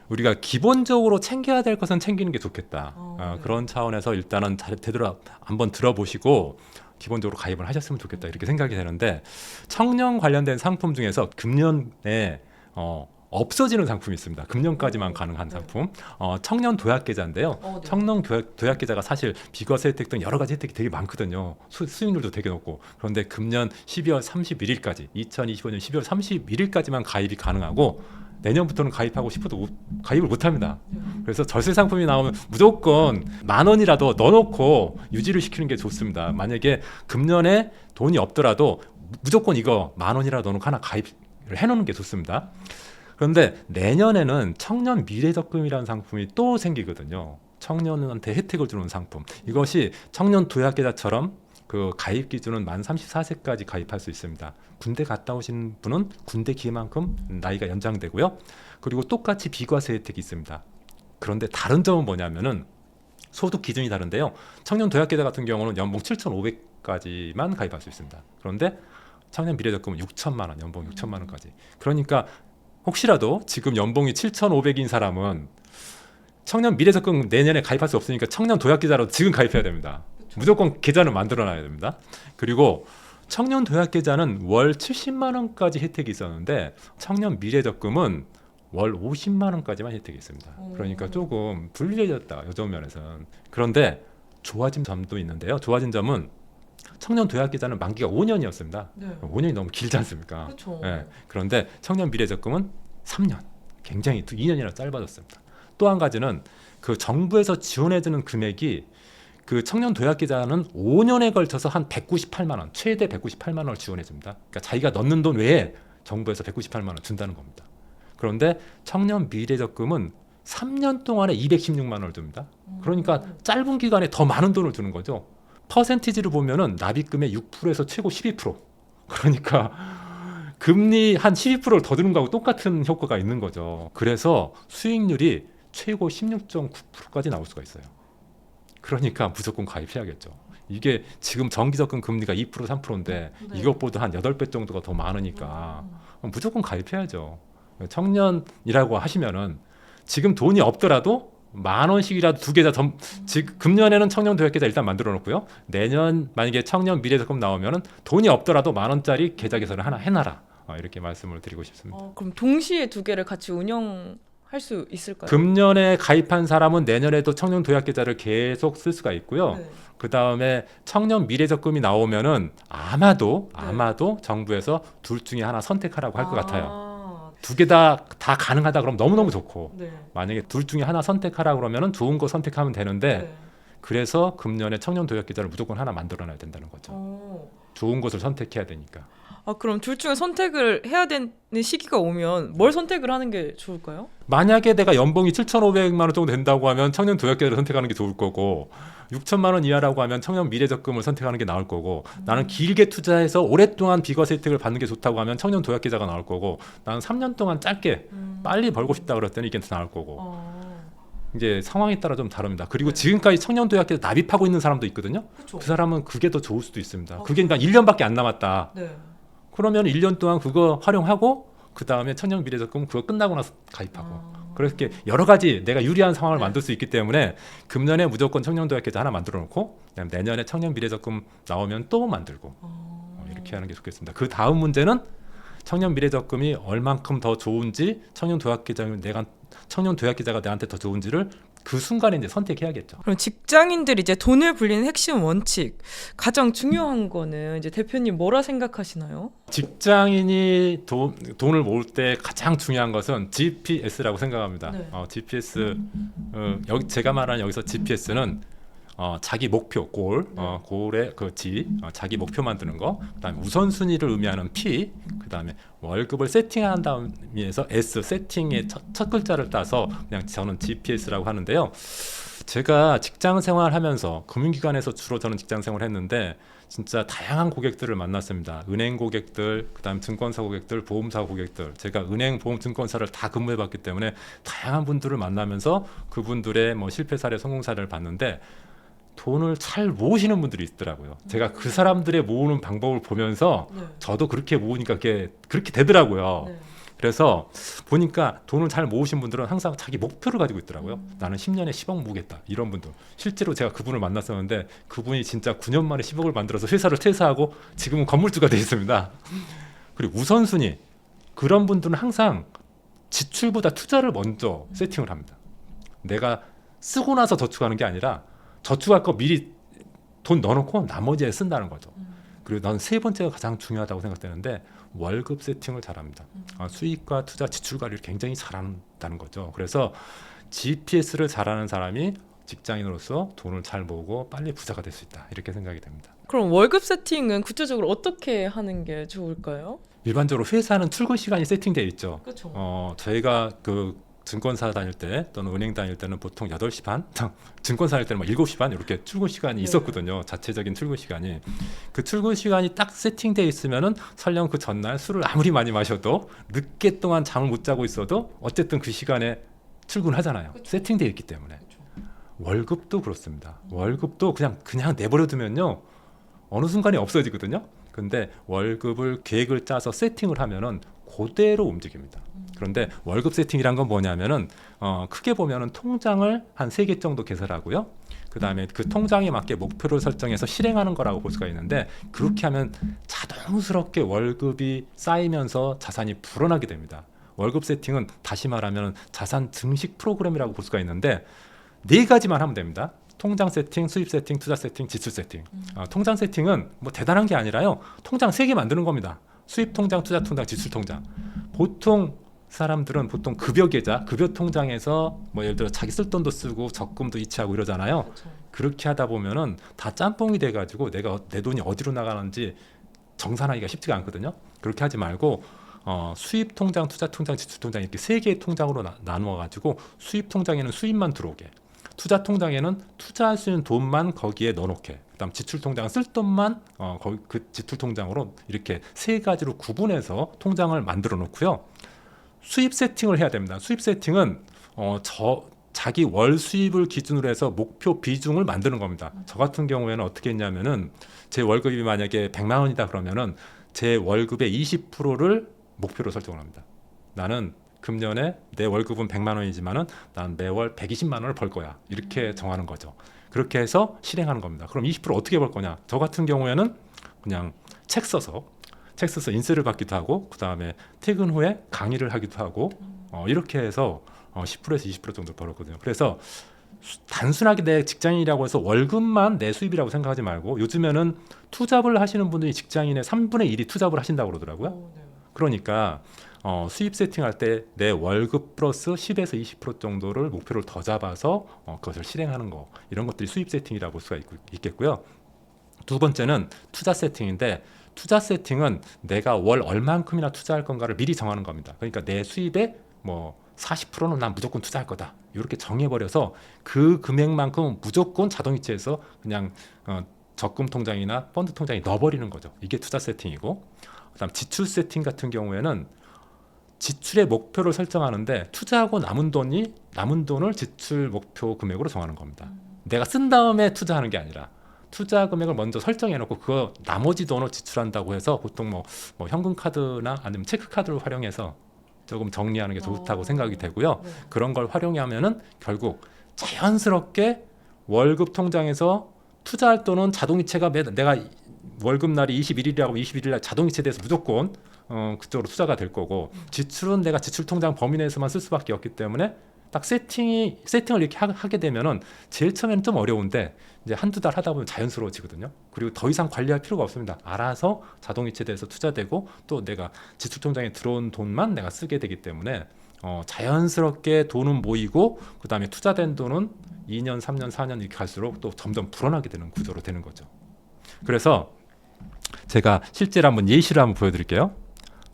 우리가 기본적으로 챙겨야 될 것은 챙기는 게 좋겠다. 네. 그런 차원에서 일단은 제대로 한번 들어보시고 기본적으로 가입을 하셨으면 좋겠다 이렇게 생각이 되는데 청년 관련된 상품 중에서 금년에 없어지는 상품이 있습니다. 금년까지만 가능한 상품. 청년 도약 계좌인데요. 네. 청년 도약 계좌가 사실 비과세 혜택 등 여러 가지 혜택이 되게 많거든요. 수익률도 되게 높고. 그런데 금년 12월 31일까지 2025년 12월 31일까지만 가입이 가능하고 내년부터는 가입하고 싶어도 가입을 못합니다. 그래서 절세 상품이 나오면 무조건 10,000원이라도 넣어놓고 유지를 시키는 게 좋습니다. 만약에 금년에 돈이 없더라도 무조건 이거 10,000원이라도 넣어놓고 하나 가입을 해놓는 게 좋습니다. 그런데 내년에는 청년 미래적금이라는 상품이 또 생기거든요. 청년한테 혜택을 주는 상품. 이것이 청년 도약계좌처럼 그 가입 기준은 만 34세까지 가입할 수 있습니다. 군대 갔다 오신 분은 군대 기만큼 나이가 연장되고요. 그리고 똑같이 비과세 혜택이 있습니다. 그런데 다른 점은 뭐냐면은 소득 기준이 다른데요. 청년 도약계좌 같은 경우는 연봉 7,500까지만 가입할 수 있습니다. 그런데 청년 미래적금은 6천만 원, 연봉 6천만 원까지. 그러니까 혹시라도 지금 연봉이 7,500인 사람은 청년 미래적금 내년에 가입할 수 없으니까 청년 도약계좌로 지금 가입해야 됩니다. 무조건 계좌는 만들어놔야 됩니다. 그리고 청년 도약계좌는 월 70만 원까지 혜택이 있었는데 청년 미래적금은 월 50만 원까지만 혜택이 있습니다. 그러니까 조금 불리해졌다 요즘 면에서는. 그런데 좋아진 점도 있는데요. 좋아진 점은 청년 도약계좌는 만기가 5년이었습니다. 네. 5년이 너무 길지 않습니까? 그렇죠. 그런데 청년 미래적금은 3년, 굉장히 2년이나 짧아졌습니다. 또 한 가지는 그 정부에서 지원해주는 금액이 그 청년 도약계좌는 5년에 걸쳐서 한 198만 원, 최대 198만 원을 지원해줍니다. 그러니까 자기가 넣는 돈 외에 정부에서 198만 원 준다는 겁니다. 그런데 청년 미래적금은 3년 동안에 216만 원을 줍니다. 그러니까 짧은 기간에 더 많은 돈을 주는 거죠. 퍼센티지를 보면은 납입금의 6%에서 최고 12%. 그러니까 금리 한 12%를 더 주는 거하고 똑같은 효과가 있는 거죠. 그래서 수익률이 최고 16.9%까지 나올 수가 있어요. 그러니까 무조건 가입해야겠죠. 이게 지금 정기적금 금리가 2% 3%인데 네. 이것보다 한 8배 정도가 더 많으니까 무조건 가입해야죠. 청년이라고 하시면은 지금 돈이 없더라도 10,000원씩이라도 두 계좌 지금 금년에는 청년 도약 계좌 일단 만들어 놓고요. 내년 만약에 청년 미래적금 나오면은 돈이 없더라도 10,000원짜리 계좌 개설을 하나 해놔라. 이렇게 말씀을 드리고 싶습니다. 그럼 동시에 두 개를 같이 운영할 수 있을까요? 금년에 가입한 사람은 내년에도 청년 도약 계좌를 계속 쓸 수가 있고요. 네. 그 다음에 청년 미래적금이 나오면은 아마도 정부에서 둘 중에 하나 선택하라고 할 것 같아요. 두 개 다 가능하다 그러면 너무너무 좋고, 네. 만약에 둘 중에 하나 선택하라 그러면은 좋은 거 선택하면 되는데, 네. 그래서 금년에 청년 도약 계좌를 무조건 하나 만들어놔야 된다는 거죠. 좋은 것을 선택해야 되니까. 그럼 둘 중에 선택을 해야 되는 시기가 오면 뭘 선택을 하는 게 좋을까요? 만약에 내가 연봉이 7,500만 원 정도 된다고 하면 청년 도약 계좌를 선택하는 게 좋을 거고, 6천만 원 이하라고 하면 청년 미래적금을 선택하는 게 나을 거고, 나는 길게 투자해서 오랫동안 비과세 혜택을 받는 게 좋다고 하면 청년 도약 계좌가 나올 거고, 나는 3년 동안 짧게 빨리 벌고 싶다 그랬더니 이게 더 나을 거고, 이제 상황에 따라 좀 다릅니다. 그리고 지금까지 청년 도약 계좌 납입하고 있는 사람도 있거든요. 그쵸. 그 사람은 그게 더 좋을 수도 있습니다. 그게 그러니까 1년밖에 안 남았다. 네. 그러면 1년 동안 그거 활용하고 그 다음에 청년 미래적금 그거 끝나고 나서 가입하고, 그렇게 여러 가지 내가 유리한 상황을 만들 수 있기 때문에 금년에 무조건 청년 도약 계좌 하나 만들어 놓고, 그다음에 내년에 청년 미래적금 나오면 또 만들고, 이렇게 하는 게 좋겠습니다. 그 다음 문제는 청년 미래적금이 얼만큼 더 좋은지, 청년 도약 계좌가 내한테 더 좋은지를 그 순간에 이제 선택해야겠죠. 그럼 직장인들이 이제 돈을 불리는 핵심 원칙, 가장 중요한 거는 이제 대표님 뭐라 생각하시나요? 직장인이 돈을 모을 때 가장 중요한 것은 GPS라고 생각합니다. 네. GPS, 여기 제가 말하는 여기서 GPS는 자기 목표, 골의 그 G, 자기 목표 만드는 거, 그다음에 우선순위를 의미하는 P, 그다음에 월급을 세팅한 다음에서 S, 세팅의 첫 글자를 따서 그냥 저는 GPS라고 하는데요. 제가 직장 생활하면서 금융기관에서 주로 저는 직장 생활을 했는데 진짜 다양한 고객들을 만났습니다. 은행 고객들, 그다음 증권사 고객들, 보험사 고객들. 제가 은행, 보험, 증권사를 다 근무해봤기 때문에 다양한 분들을 만나면서 그분들의 뭐 실패 사례, 성공 사례를 봤는데 돈을 잘 모으시는 분들이 있더라고요. 제가 그 사람들의 모으는 방법을 보면서 저도 그렇게 모으니까 그렇게 되더라고요. 네. 그래서 보니까 돈을 잘 모으신 분들은 항상 자기 목표를 가지고 있더라고요. 나는 10년에 10억 모으겠다. 이런 분들. 실제로 제가 그분을 만났었는데 그분이 진짜 9년 만에 10억을 만들어서 회사를 퇴사하고 지금은 건물주가 되어 있습니다. 그리고 우선순위. 그런 분들은 항상 지출보다 투자를 먼저 세팅을 합니다. 내가 쓰고 나서 저축하는 게 아니라 저축할 거 미리 돈 넣어놓고 나머지에 쓴다는 거죠. 그리고 난 세 번째가 가장 중요하다고 생각되는데 월급 세팅을 잘합니다. 수익과 투자, 지출 관리를 굉장히 잘한다는 거죠. 그래서 GPS를 잘하는 사람이 직장인으로서 돈을 잘 모으고 빨리 부자가 될 수 있다. 이렇게 생각이 됩니다. 그럼 월급 세팅은 구체적으로 어떻게 하는 게 좋을까요? 일반적으로 회사는 출근 시간이 세팅되어 있죠. 그렇죠. 저희가 그 증권사 다닐 때 또는 은행 다닐 때는 보통 8시 반, 증권사 다닐 때는 막 7시 반 이렇게 출근 시간이 있었거든요. 자체적인 출근 시간이. 그 출근 시간이 딱 세팅되어 있으면은 설령 그 전날 술을 아무리 많이 마셔도 늦게 동안 잠을 못 자고 있어도 어쨌든 그 시간에 출근하잖아요. 세팅되어 있기 때문에. 월급도 그렇습니다. 월급도 그냥 내버려 두면요. 어느 순간에 없어지거든요. 근데 월급을 계획을 짜서 세팅을 하면은 그대로 움직입니다. 그런데 월급 세팅이란 건 뭐냐면은 크게 보면은 통장을 한 3개 정도 개설하고요. 그다음에 그 통장에 맞게 목표를 설정해서 실행하는 거라고 볼 수가 있는데 그렇게 하면 자동스럽게 월급이 쌓이면서 자산이 불어나게 됩니다. 월급 세팅은 다시 말하면 자산 증식 프로그램이라고 볼 수가 있는데 4가지만 하면 됩니다. 통장 세팅, 수입 세팅, 투자 세팅, 지출 세팅. 통장 세팅은 뭐 대단한 게 아니라요. 통장 3개 만드는 겁니다. 수입 통장, 투자 통장, 지출 통장. 보통 사람들은 보통 급여 계좌, 급여 통장에서 뭐 예를 들어 자기 쓸 돈도 쓰고 적금도 이체하고 이러잖아요. 그렇죠. 그렇게 하다 보면은 다 짬뽕이 돼가지고 내 돈이 어디로 나가는지 정산하기가 쉽지가 않거든요. 그렇게 하지 말고 수입 통장, 투자 통장, 지출 통장 이렇게 3개의 통장으로 나누어가지고 수입 통장에는 수입만 들어오게, 투자 통장에는 투자할 수 있는 돈만 거기에 넣어놓게, 그다음 지출 통장은 쓸 돈만 거기 그 지출 통장으로 이렇게 3가지로 구분해서 통장을 만들어 놓고요. 수입 세팅을 해야 됩니다. 수입 세팅은 자기 월 수입을 기준으로 해서 목표 비중을 만드는 겁니다. 저 같은 경우에는 어떻게 했냐면은 제 월급이 만약에 100만 원이다 그러면은 제 월급의 20%를 목표로 설정을 합니다. 나는 금년에 내 월급은 100만 원이지만은 난 매월 120만 원을 벌 거야. 이렇게 정하는 거죠. 그렇게 해서 실행하는 겁니다. 그럼 20% 어떻게 벌 거냐? 저 같은 경우에는 그냥 책 써서 인세를 받기도 하고 그다음에 퇴근 후에 강의를 하기도 하고 이렇게 해서 10%에서 20% 정도 벌었거든요. 그래서 단순하게 내 직장인이라고 해서 월급만 내 수입이라고 생각하지 말고 요즘에는 투잡을 하시는 분들이 직장인의 3분의 1이 투잡을 하신다고 그러더라고요. 그러니까 수입 세팅할 때 내 월급 플러스 10에서 20% 정도를 목표를 더 잡아서 그것을 실행하는 거 이런 것들이 수입 세팅이라고 볼 수가 있겠고요. 두 번째는 투자 세팅인데 투자 세팅은 내가 월 얼만큼이나 투자할 건가를 미리 정하는 겁니다. 그러니까 내 수입의 뭐 40%는 난 무조건 투자할 거다. 이렇게 정해버려서 그 금액만큼 무조건 자동이체해서 그냥 적금 통장이나 펀드 통장에 넣어버리는 거죠. 이게 투자 세팅이고 그다음 지출 세팅 같은 경우에는 지출의 목표를 설정하는데 투자하고 남은 돈을 지출 목표 금액으로 정하는 겁니다. 내가 쓴 다음에 투자하는 게 아니라 투자 금액을 먼저 설정해놓고 그거 나머지 돈을 지출한다고 해서 보통 뭐 현금 카드나 아니면 체크 카드를 활용해서 조금 정리하는 게 좋다고 생각이 되고요. 네. 그런 걸 활용하면은 결국 자연스럽게 월급 통장에서 투자할 돈은 자동이체가 내가 월급 날이 21일이라고 21일 날 자동이체돼서 무조건 그쪽으로 투자가 될 거고 지출은 내가 지출 통장 범위 내에서만 쓸 수밖에 없기 때문에 딱 세팅을 이렇게 하게 되면은 제일 처음에는 좀 어려운데 이제 한두 달 하다 보면 자연스러워지거든요. 그리고 더 이상 관리할 필요가 없습니다. 알아서 자동이체돼서 투자되고 또 내가 지출 통장에 들어온 돈만 내가 쓰게 되기 때문에 자연스럽게 돈은 모이고 그다음에 투자된 돈은 2년, 3년, 4년 이렇게 갈수록 또 점점 불어나게 되는 구조로 되는 거죠. 그래서 제가 실제로 한번 예시를 한번 보여드릴게요.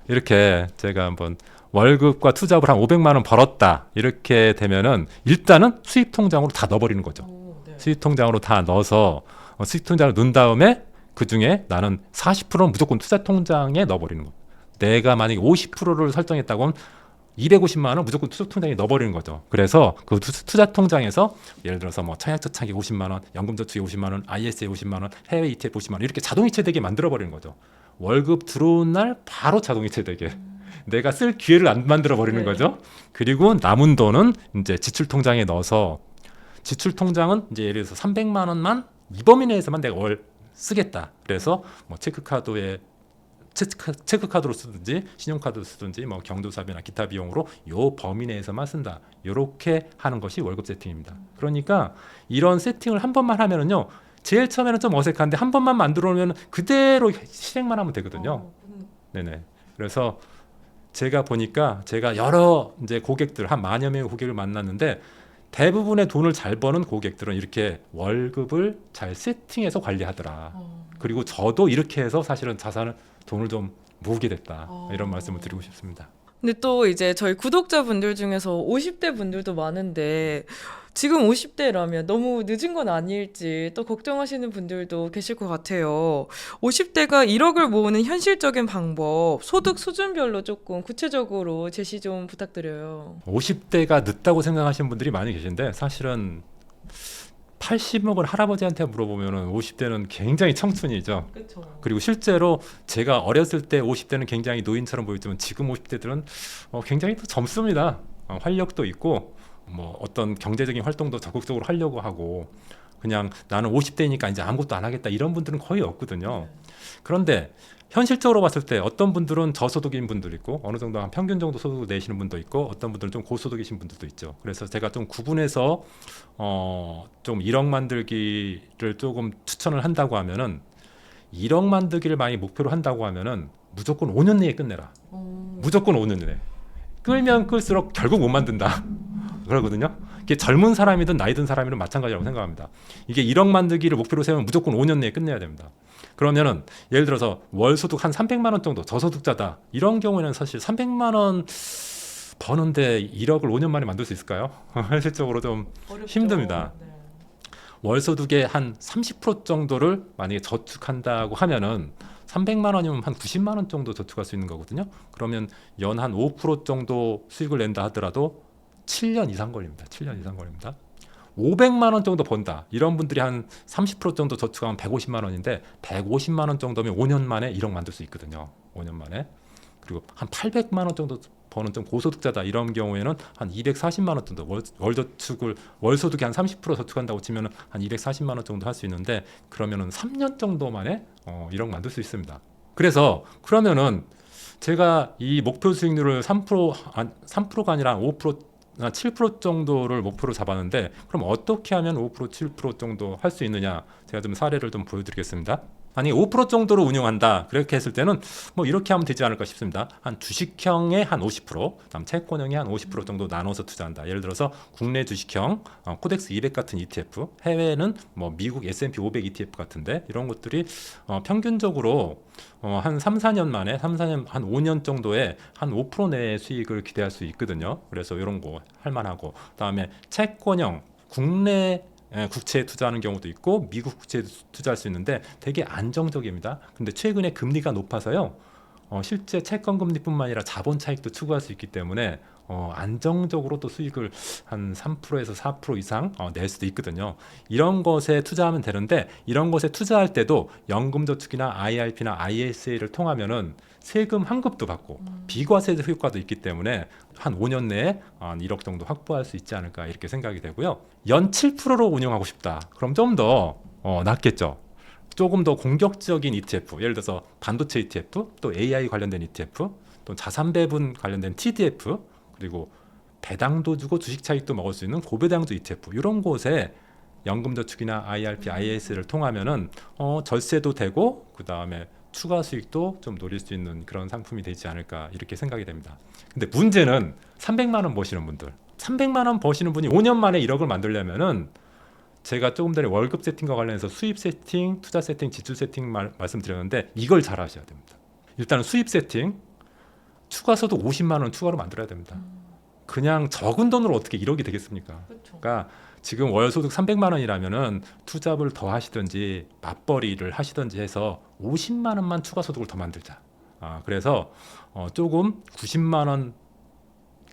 이렇게 제가 한번 월급과 투잡을 한 500만 원 벌었다 이렇게 되면은 일단은 수입 통장으로 다 넣어버리는 거죠. 네. 수입 통장으로 다 넣어서 수입 통장을 넣은 다음에 그 중에 나는 40%는 무조건 투자 통장에 넣어버리는 거. 내가 만약에 50%를 설정했다고 하면 250만 원 무조건 투자 통장에 넣어버리는 거죠. 그래서 그 투자 통장에서 예를 들어서 뭐 청약저축에 50만 원, 연금저축에 50만 원, IS에 50만 원, 해외 ETF 50만 원 이렇게 자동이체되게 만들어버리는 거죠. 월급 들어온 날 바로 자동이체되게 내가 쓸 기회를 안 만들어 버리는 네. 거죠. 그리고 남은 돈은 이제 지출 통장에 넣어서 지출 통장은 이제 예를 들어서 300만 원만 이 범위 내에서만 내가 월 쓰겠다. 그래서 뭐 체크카드로 쓰든지 신용카드로 쓰든지 뭐 경조사비나 기타 비용으로 요 범위 내에서만 쓴다. 이렇게 하는 것이 월급 세팅입니다. 그러니까 이런 세팅을 한 번만 하면은요. 제일 처음에는 좀 어색한데 한 번만 만들어 놓으면 그대로 실행만 하면 되거든요. 네네. 그래서 제가 보니까 제가 여러 이제 고객들 한 10,000여 명의 고객을 만났는데 대부분의 돈을 잘 버는 고객들은 이렇게 월급을 잘 세팅해서 관리하더라. 그리고 저도 이렇게 해서 사실은 돈을 좀 모으게 됐다. 이런 말씀을 드리고 싶습니다. 근데 또 이제 저희 구독자분들 중에서 50대 분들도 많은데 지금 50대라면 너무 늦은 건 아닐지 또 걱정하시는 분들도 계실 것 같아요. 50대가 1억을 모으는 현실적인 방법, 소득 수준별로 조금 구체적으로 제시 좀 부탁드려요. 50대가 늦다고 생각하시는 분들이 많이 계신데 사실은 80먹은 할아버지한테 물어보면은 50대는 굉장히 청춘이죠. 그렇죠. 그리고 실제로 제가 어렸을 때 50대는 굉장히 노인처럼 보였지만 지금 50대들은 굉장히 또 젊습니다. 활력도 있고 뭐 어떤 경제적인 활동도 적극적으로 하려고 하고 그냥 나는 50대니까 이제 아무것도 안 하겠다 이런 분들은 거의 없거든요. 그런데 현실적으로 봤을 때 어떤 분들은 저소득인 분들 있고 어느 정도 한 평균 정도 소득을 내시는 분도 있고 어떤 분들은 좀 고소득이신 분들도 있죠. 그래서 제가 좀 구분해서 좀 1억 만들기를 조금 추천을 한다고 하면은 1억 만들기를 많이 목표로 한다고 하면은 무조건 5년 내에 끝내라. 무조건 5년 내에. 끌면 끌수록 결국 못 만든다. 그러거든요. 이게 젊은 사람이든 나이 든 사람이든 마찬가지라고 생각합니다. 이게 1억 만들기를 목표로 세우면 무조건 5년 내에 끝내야 됩니다. 그러면은 예를 들어서 월 소득 한 300만 원 정도 저소득자다. 이런 경우에는 사실 300만 원 버는데 1억을 5년 만에 만들 수 있을까요? 현실적으로 좀 어렵죠. 힘듭니다. 네. 월 소득의 한 30% 정도를 만약에 저축한다고 하면은 300만 원이면 한 90만 원 정도 저축할 수 있는 거거든요. 그러면 연 한 5% 정도 수익을 낸다 하더라도 7년 이상 걸립니다. 7년 이상 걸립니다. 500만 원 정도 번다. 이런 분들이 한 30% 정도 저축하면 150만 원인데 150만 원 정도면 5년 만에 1억 만들 수 있거든요. 5년 만에. 그리고 한 800만 원 정도 버는 좀 고소득자다 이런 경우에는 한 240만 원 정도 월 소득이 한 30% 저축한다고 치면은 한 240만 원 정도 할 수 있는데 그러면은 3년 정도 만에 1억 만들 수 있습니다. 그래서 그러면은 제가 이 목표 수익률을 3%가 아니라 5%, 7% 정도를 목표로 잡았는데 그럼 어떻게 하면 5%, 7% 정도 할 수 있느냐 제가 좀 사례를 좀 보여드리겠습니다. 아니 5% 정도로 운용한다 그렇게 했을 때는 뭐 이렇게 하면 되지 않을까 싶습니다. 한 주식형의 한 50%, 다음 채권형의 한 50% 정도 나눠서 투자한다. 예를 들어서 국내 주식형 코덱스 200 같은 ETF, 해외는 뭐 미국 S&P 500 ETF 같은데 이런 것들이 평균적으로 한 3-4년 만에 한 5년 정도에 한 5% 내의 수익을 기대할 수 있거든요. 그래서 이런 거 할만하고 그다음에 채권형 국내 국채에 투자하는 경우도 있고 미국 국채에 투자할 수 있는데 되게 안정적입니다. 근데 최근에 금리가 높아서요. 실제 채권 금리뿐만 아니라 자본 차익도 추구할 수 있기 때문에 안정적으로 또 수익을 한 3%에서 4% 이상 낼 수도 있거든요. 이런 것에 투자하면 되는데 이런 것에 투자할 때도 연금저축이나 IRP나 ISA를 통하면은 세금 환급도 받고 비과세 효과도 있기 때문에 한 5년 내에 한 1억 정도 확보할 수 있지 않을까 이렇게 생각이 되고요. 연 7%로 운용하고 싶다. 그럼 좀 더 낫겠죠. 조금 더 공격적인 ETF, 예를 들어서 반도체 ETF, 또 AI 관련된 ETF, 또 자산 배분 관련된 TDF, 그리고 배당도 주고 주식 차익도 먹을 수 있는 고배당주 ETF 이런 곳에 연금저축이나 IRP, IS를 통하면은 절세도 되고 그 다음에 추가 수익도 좀 노릴 수 있는 그런 상품이 되지 않을까 이렇게 생각이 됩니다. 근데 문제는 300만 원 버시는 분들, 300만 원 버시는 분이 5년 만에 1억을 만들려면은 제가 조금 전에 월급 세팅과 관련해서 수입 세팅, 투자 세팅, 지출 세팅 말씀드렸는데 이걸 잘 하셔야 됩니다. 일단은 수입 세팅, 추가 소득 50만 원 추가로 만들어야 됩니다. 그냥 적은 돈으로 어떻게 1억이 되겠습니까? 그렇죠. 그러니까 지금 월 소득 300만 원이라면은 투잡을 더 하시든지 맞벌이를 하시든지 해서 50만 원만 추가 소득을 더 만들자. 그래서 조금 90만 원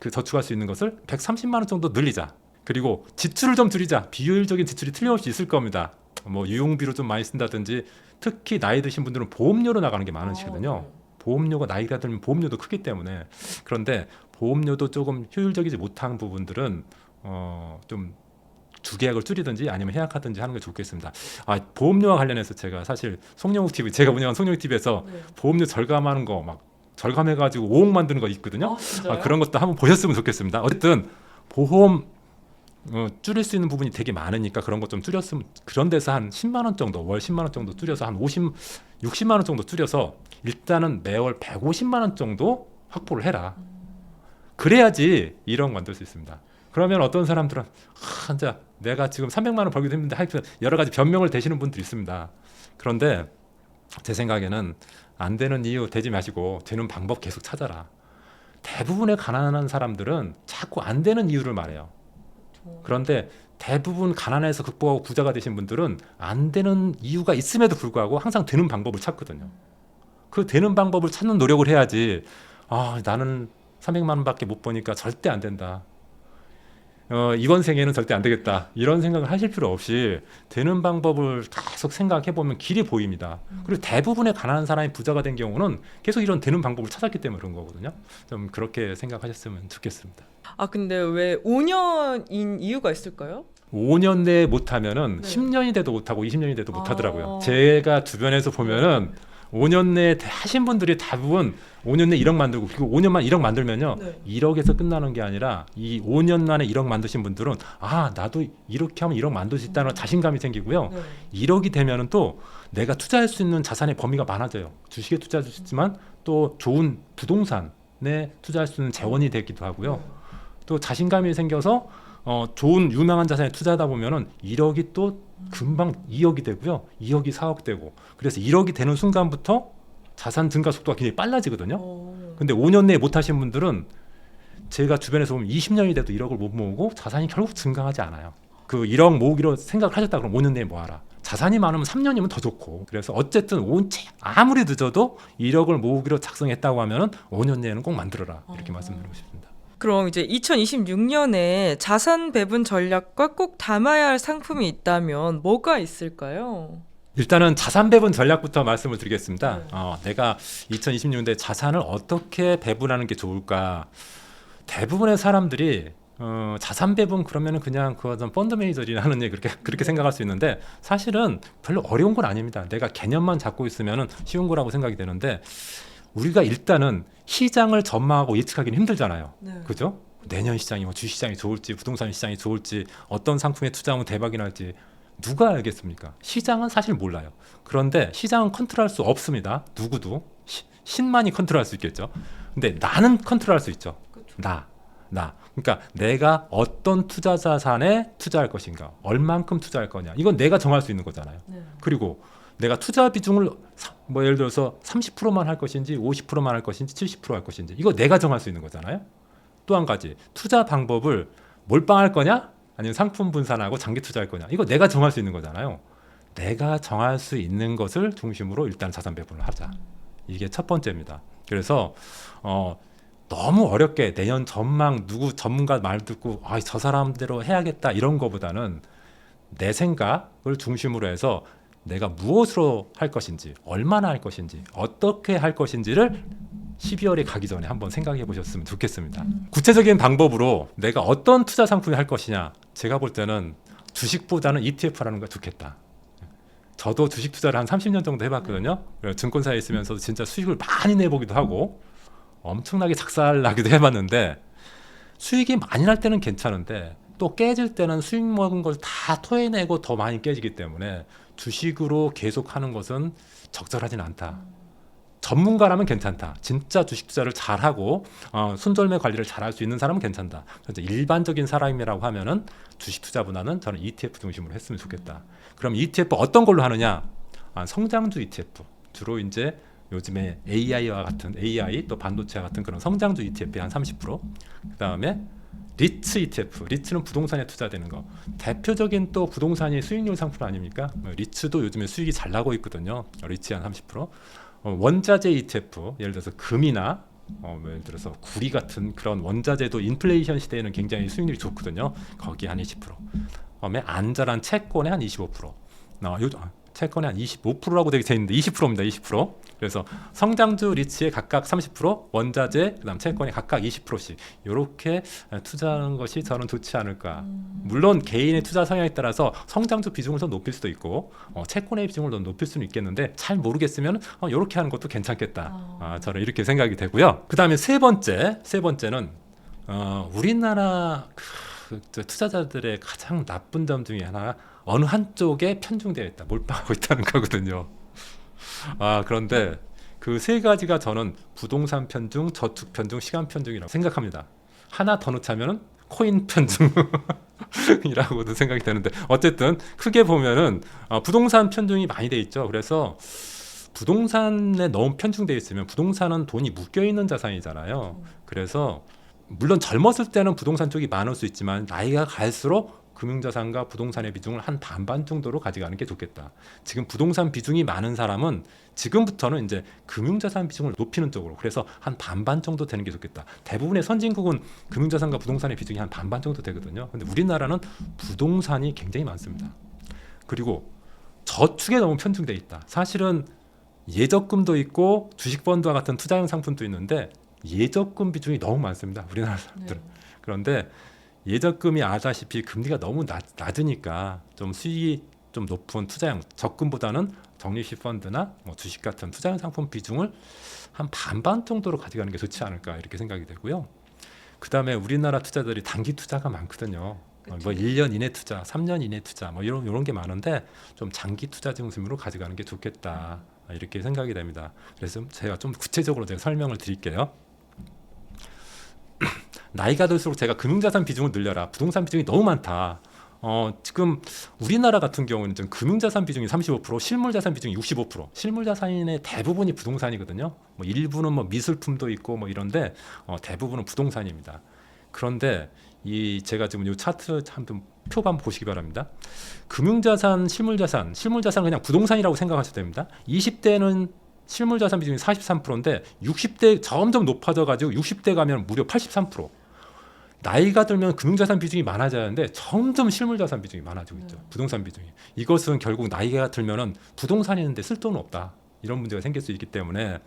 그 저축할 수 있는 것을 130만 원 정도 늘리자. 그리고 지출을 좀 줄이자. 비효율적인 지출이 틀림없이 있을 겁니다. 뭐 유용비로 좀 많이 쓴다든지 특히 나이 드신 분들은 보험료로 나가는 게 많으시거든요. 보험료가 나이가 들면 보험료도 크기 때문에 그런데 보험료도 조금 효율적이지 못한 부분들은 좀 주계약을 줄이든지 아니면 해약하든지 하는 게 좋겠습니다. 보험료와 관련해서 제가 사실 송영욱 TV 제가 운영한 송영욱 TV에서 보험료 절감하는 거 막 절감해가지고 5억 만드는 거 있거든요. 그런 것도 한번 보셨으면 좋겠습니다. 어쨌든 보험 줄일 수 있는 부분이 되게 많으니까 그런 것 좀 줄였으면 그런 데서 한 10만 원 정도 월 10만 원 정도 줄여서 한 60만 원 정도 줄여서 일단은 매월 150만 원 정도 확보를 해라. 그래야지 1억 만들 수 있습니다. 그러면 어떤 사람들은 진짜 내가 지금 300만 원 벌기도 힘든데 하여튼 여러 가지 변명을 대시는 분들이 있습니다. 그런데 제 생각에는 안 되는 이유 대지 마시고 되는 방법 계속 찾아라. 대부분의 가난한 사람들은 자꾸 안 되는 이유를 말해요. 그런데 대부분 가난해서 극복하고 부자가 되신 분들은 안 되는 이유가 있음에도 불구하고 항상 되는 방법을 찾거든요. 그 되는 방법을 찾는 노력을 해야지 나는 300만 원밖에 못 버니까 절대 안 된다. 이번 생에는 절대 안 되겠다. 이런 생각을 하실 필요 없이 되는 방법을 계속 생각해 보면 길이 보입니다. 그리고 대부분의 가난한 사람이 부자가 된 경우는 계속 이런 되는 방법을 찾았기 때문에 그런 거거든요. 좀 그렇게 생각하셨으면 좋겠습니다. 근데 왜 5년인 이유가 있을까요? 5년 내에 못하면은 네. 10년이 돼도 못하고 20년이 돼도 못하더라고요. 제가 주변에서 보면은 5년 내에 하신 분들이 대부분 5년 내에 1억 만들고 그리고 5년만 1억 만들면요. 1억에서 끝나는 게 아니라 이 5년 만에 1억 만드신 분들은 나도 이렇게 하면 1억 만들 수 있다는 자신감이 생기고요. 1억이 되면은 또 내가 투자할 수 있는 자산의 범위가 많아져요. 주식에 투자할 수 있지만 또 좋은 부동산에 투자할 수 있는 재원이 되기도 하고요. 또 자신감이 생겨서 좋은 유명한 자산에 투자하다 보면은 1억이 또 금방 2억이 되고요. 2억이 4억 되고. 그래서 1억이 되는 순간부터 자산 증가 속도가 굉장히 빨라지거든요. 근데 5년 내에 못 하신 분들은 제가 주변에서 보면 20년이 돼도 1억을 못 모으고 자산이 결국 증가하지 않아요. 그 1억 모으기로 생각을 하셨다 그러면 5년 내에 모아라. 자산이 많으면 3년이면 더 좋고. 그래서 어쨌든 아무리 늦어도 1억을 모으기로 작성했다고 하면은 5년 내에는 꼭 만들어라. 이렇게 말씀드리고 싶습니다. 그럼 이제 2026년에 자산 배분 전략과 꼭 담아야 할 상품이 있다면 뭐가 있을까요? 일단은 자산 배분 전략부터 말씀을 드리겠습니다. 네. 내가 2026년대 자산을 어떻게 배분하는 게 좋을까? 대부분의 사람들이 자산 배분 그러면은 그냥 그거는 펀드 매니저들이 하는 얘기 그렇게 생각할 수 있는데 사실은 별로 어려운 건 아닙니다. 내가 개념만 잡고 있으면은 쉬운 거라고 생각이 되는데 우리가 일단은 시장을 전망하고 예측하기는 힘들잖아요. 네. 그죠? 내년 시장이 뭐 주식시장이 좋을지 부동산 시장이 좋을지 어떤 상품에 투자하면 대박이 날지 누가 알겠습니까? 시장은 사실 몰라요. 그런데 시장은 컨트롤할 수 없습니다. 누구도 신만이 컨트롤할 수 있겠죠. 근데 나는 컨트롤할 수 있죠. 그렇죠. 나. 그러니까 내가 어떤 투자 자산에 투자할 것인가, 얼만큼 투자할 거냐. 이건 내가 정할 수 있는 거잖아요. 네. 그리고 내가 투자 비중을 뭐 예를 들어서 30%만 할 것인지 50%만 할 것인지 70%할 것인지 이거 내가 정할 수 있는 거잖아요. 또 한 가지 투자 방법을 몰빵할 거냐 아니면 상품 분산하고 장기 투자할 거냐 이거 내가 정할 수 있는 거잖아요. 내가 정할 수 있는 것을 중심으로 일단 자산 배분을 하자. 이게 첫 번째입니다. 그래서 너무 어렵게 내년 전망 누구 전문가 말 듣고 저 사람대로 해야겠다 이런 거보다는 내 생각을 중심으로 해서 내가 무엇으로 할 것인지 얼마나 할 것인지 어떻게 할 것인지를 12월에 가기 전에 한번 생각해 보셨으면 좋겠습니다. 구체적인 방법으로 내가 어떤 투자 상품을 할 것이냐 제가 볼 때는 주식보다는 ETF라는 게 좋겠다. 저도 주식 투자를 한 30년 정도 해봤거든요. 증권사에 있으면서도 진짜 수익을 많이 내보기도 하고 엄청나게 작살나기도 해봤는데 수익이 많이 날 때는 괜찮은데 또 깨질 때는 수익 먹은 걸 다 토해내고 더 많이 깨지기 때문에 주식으로 계속 하는 것은 적절하진 않다. 전문가라면 괜찮다. 진짜 주식 투자를 잘하고 손절매 관리를 잘할 수 있는 사람은 괜찮다. 그런데 일반적인 사람이라고 하면은 주식 투자보다는 저는 ETF 중심으로 했으면 좋겠다. 그럼 ETF 어떤 걸로 하느냐? 성장주 ETF. 주로 이제 요즘에 AI와 같은 AI 또 반도체와 같은 그런 성장주 ETF에 한 30%. 그다음에 리츠 ETF. 리츠는 부동산에 투자되는 거. 대표적인 또 부동산이 수익률 상품 아닙니까? 리츠도 요즘에 수익이 잘 나고 있거든요. 리츠 한 30%. 원자재 ETF. 예를 들어서 금이나 예를 들어서 구리 같은 그런 원자재도 인플레이션 시대에는 굉장히 수익률이 좋거든요. 거기 한 20%. 그다음에 안전한 채권에 한 25%. 채권에 한 25%라고 되어 있는데 20%입니다. 20%. 그래서 성장주 리츠에 각각 30%, 원자재, 그다음 채권에 각각 20%씩 이렇게 투자하는 것이 저는 좋지 않을까. 물론 개인의 투자 성향에 따라서 성장주 비중을 더 높일 수도 있고 채권의 비중을 더 높일 수는 있겠는데 잘 모르겠으면 이렇게 하는 것도 괜찮겠다. 저는 이렇게 생각이 되고요. 그다음에 세 번째는 우리나라 투자자들의 가장 나쁜 점 중에 하나가 어느 한쪽에 편중되어 있다, 몰빵하고 있다는 거거든요. 그런데 그 세 가지가 저는 부동산 편중, 저축 편중, 시간 편중이라고 생각합니다. 하나 더 넣자면은 코인 편중이라고도 생각이 되는데 어쨌든 크게 보면은 부동산 편중이 많이 돼 있죠. 그래서 부동산에 너무 편중되어 있으면 부동산은 돈이 묶여 있는 자산이잖아요. 그래서 물론 젊었을 때는 부동산 쪽이 많을 수 있지만 나이가 갈수록 금융자산과 부동산의 비중을 한 반반 정도로 가져가는 게 좋겠다. 지금 부동산 비중이 많은 사람은 지금부터는 이제 금융자산 비중을 높이는 쪽으로 그래서 한 반반 정도 되는 게 좋겠다. 대부분의 선진국은 금융자산과 부동산의 비중이 한 반반 정도 되거든요. 근데 우리나라는 부동산이 굉장히 많습니다. 그리고 저축에 너무 편중돼 있다. 사실은 예적금도 있고 주식펀드와 같은 투자형 상품도 있는데 예적금 비중이 너무 많습니다. 우리나라 사람들은. 네. 그런데 예적금이 아다시피 금리가 너무 낮으니까 좀 수익이 좀 높은 투자형 적금보다는 적립식 펀드나 주식 같은 투자형 상품 비중을 한 반반 정도로 가져가는 게 좋지 않을까 이렇게 생각이 되고요. 그다음에 우리나라 투자들이 단기 투자가 많거든요. 뭐 1년 이내 투자, 3년 이내 투자 뭐 이런 게 많은데 좀 장기 투자 중심으로 가져가는 게 좋겠다 이렇게 생각이 됩니다. 그래서 제가 좀 구체적으로 제가 설명을 드릴게요. 나이가 들수록 제가 금융자산 비중을 늘려라. 부동산 비중이 너무 많다. 지금 우리나라 같은 경우는 좀 금융자산 비중이 35%, 실물자산 비중이 65%. 실물자산의 대부분이 부동산이거든요. 뭐 일부는 뭐 미술품도 있고 뭐 이런데 대부분은 부동산입니다. 그런데 제가 지금 이 차트 한번 표 한번 보시기 바랍니다. 금융자산, 실물자산 그냥 부동산이라고 생각하셔도 됩니다. 20대는 실물자산 비중이 43%인데 60대 점점 높아져가지고 60대 가면 무려 83%. 나이가 들면 금융자산 비중이 많아져야 하는데 점점 실물자산 비중이 많아지고 있죠. 부동산 비중이. 이것은 결국 나이가 들면은 부동산이 있는데 쓸 돈은 없다. 이런 문제가 생길 수 있기 때문에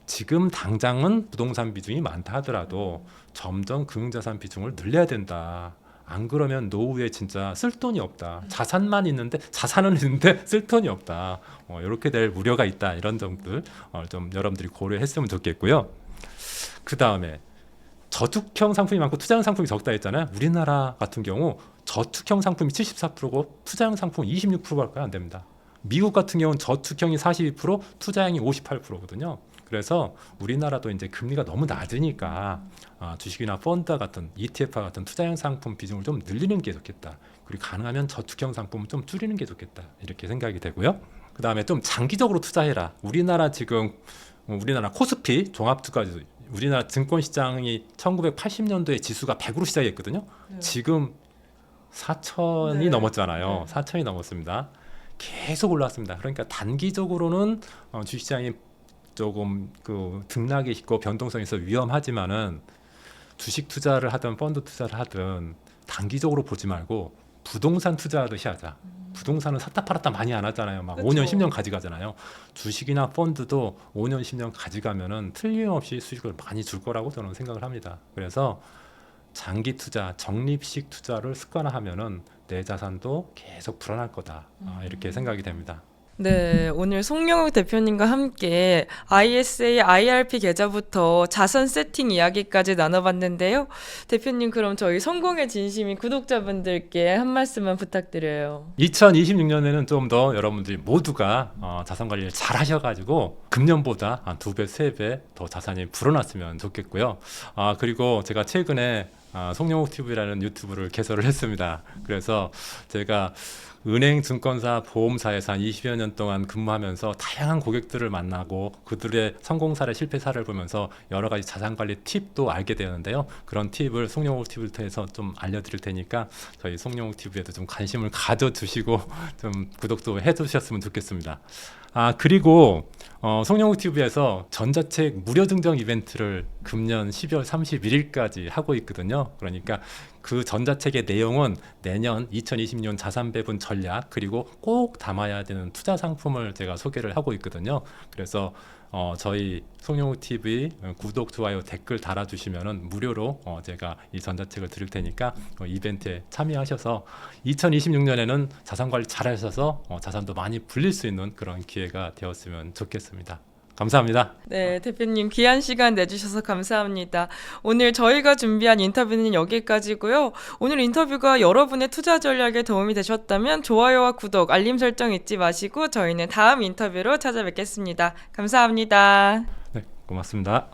지금 당장은 부동산 비중이 많다 하더라도 점점 금융자산 비중을 늘려야 된다. 안 그러면 노후에 진짜 쓸 돈이 없다. 자산만 있는데 자산은 있는데 쓸 돈이 없다. 이렇게 될 우려가 있다. 이런 점들 좀 여러분들이 고려했으면 좋겠고요. 그 다음에 저축형 상품이 많고 투자형 상품이 적다 했잖아요. 우리나라 같은 경우 저축형 상품이 74%고 투자형 상품이 26%밖에 안 됩니다. 미국 같은 경우는 저축형이 42%, 투자형이 58%거든요. 그래서 우리나라도 이제 금리가 너무 낮으니까 주식이나 펀드 같은 ETF와 같은 투자형 상품 비중을 좀 늘리는 게 좋겠다. 그리고 가능하면 저축형 상품을 좀 줄이는 게 좋겠다. 이렇게 생각이 되고요. 그 다음에 좀 장기적으로 투자해라. 우리나라 지금 우리나라 코스피 종합투자지수 우리나라 증권시장이 1980년도에 지수가 100으로 시작했거든요. 네. 지금 4천이 네. 넘었잖아요. 네. 4천이 넘었습니다. 계속 올랐습니다. 그러니까 단기적으로는 주식시장이 조금 그 등락이 있고 변동성이 있어 위험하지만은 주식 투자를 하든 펀드 투자를 하든 단기적으로 보지 말고 부동산 투자하듯이 하자. 부동산은 샀다 팔았다 많이 안 하잖아요. 막 그쵸. 5년, 10년 가져가잖아요. 주식이나 펀드도 5년, 10년 가져가면은 틀림없이 수익을 많이 줄 거라고 저는 생각을 합니다. 그래서 장기 투자, 적립식 투자를 습관화하면은 내 자산도 계속 불안할 거다. 이렇게 생각이 됩니다. 네, 오늘 송영욱 대표님과 함께 ISA, IRP 계좌부터 자산 세팅 이야기까지 나눠봤는데요. 대표님, 그럼 저희 성공의 진심인 구독자분들께 한 말씀만 부탁드려요. 2026년에는 좀 더 여러분들이 모두가 자산 관리를 잘 하셔가지고 금년보다 한 2배, 3배 더 자산이 불어났으면 좋겠고요. 그리고 제가 최근에 송영욱 TV라는 유튜브를 개설을 했습니다. 그래서 제가 은행, 증권사, 보험사에서 한 20여 년 동안 근무하면서 다양한 고객들을 만나고 그들의 성공 사례, 실패 사례를 보면서 여러 가지 자산 관리 팁도 알게 되는데요. 그런 팁을 송영욱 TV를 통해서 좀 알려드릴 테니까 저희 송영욱 TV에도 좀 관심을 가져주시고 좀 구독도 해주셨으면 좋겠습니다. 그리고 송영욱 TV에서 전자책 무료 증정 이벤트를 금년 12월 31일까지 하고 있거든요. 그러니까 그 전자책의 내용은 내년 2026년 자산 배분 전략 그리고 꼭 담아야 되는 투자 상품을 제가 소개를 하고 있거든요. 그래서 저희 송영욱 TV 구독, 좋아요, 댓글 달아주시면은 무료로 제가 이 전자책을 드릴 테니까 이벤트에 참여하셔서 2026년에는 자산 관리 잘 하셔서 자산도 많이 불릴 수 있는 그런 기회가 되었으면 좋겠습니다. 감사합니다. 네, 대표님 귀한 시간 내주셔서 감사합니다. 오늘 저희가 준비한 인터뷰는 여기까지고요. 오늘 인터뷰가 여러분의 투자 전략에 도움이 되셨다면 좋아요와 구독, 알림 설정 잊지 마시고 저희는 다음 인터뷰로 찾아뵙겠습니다. 감사합니다. 네, 고맙습니다.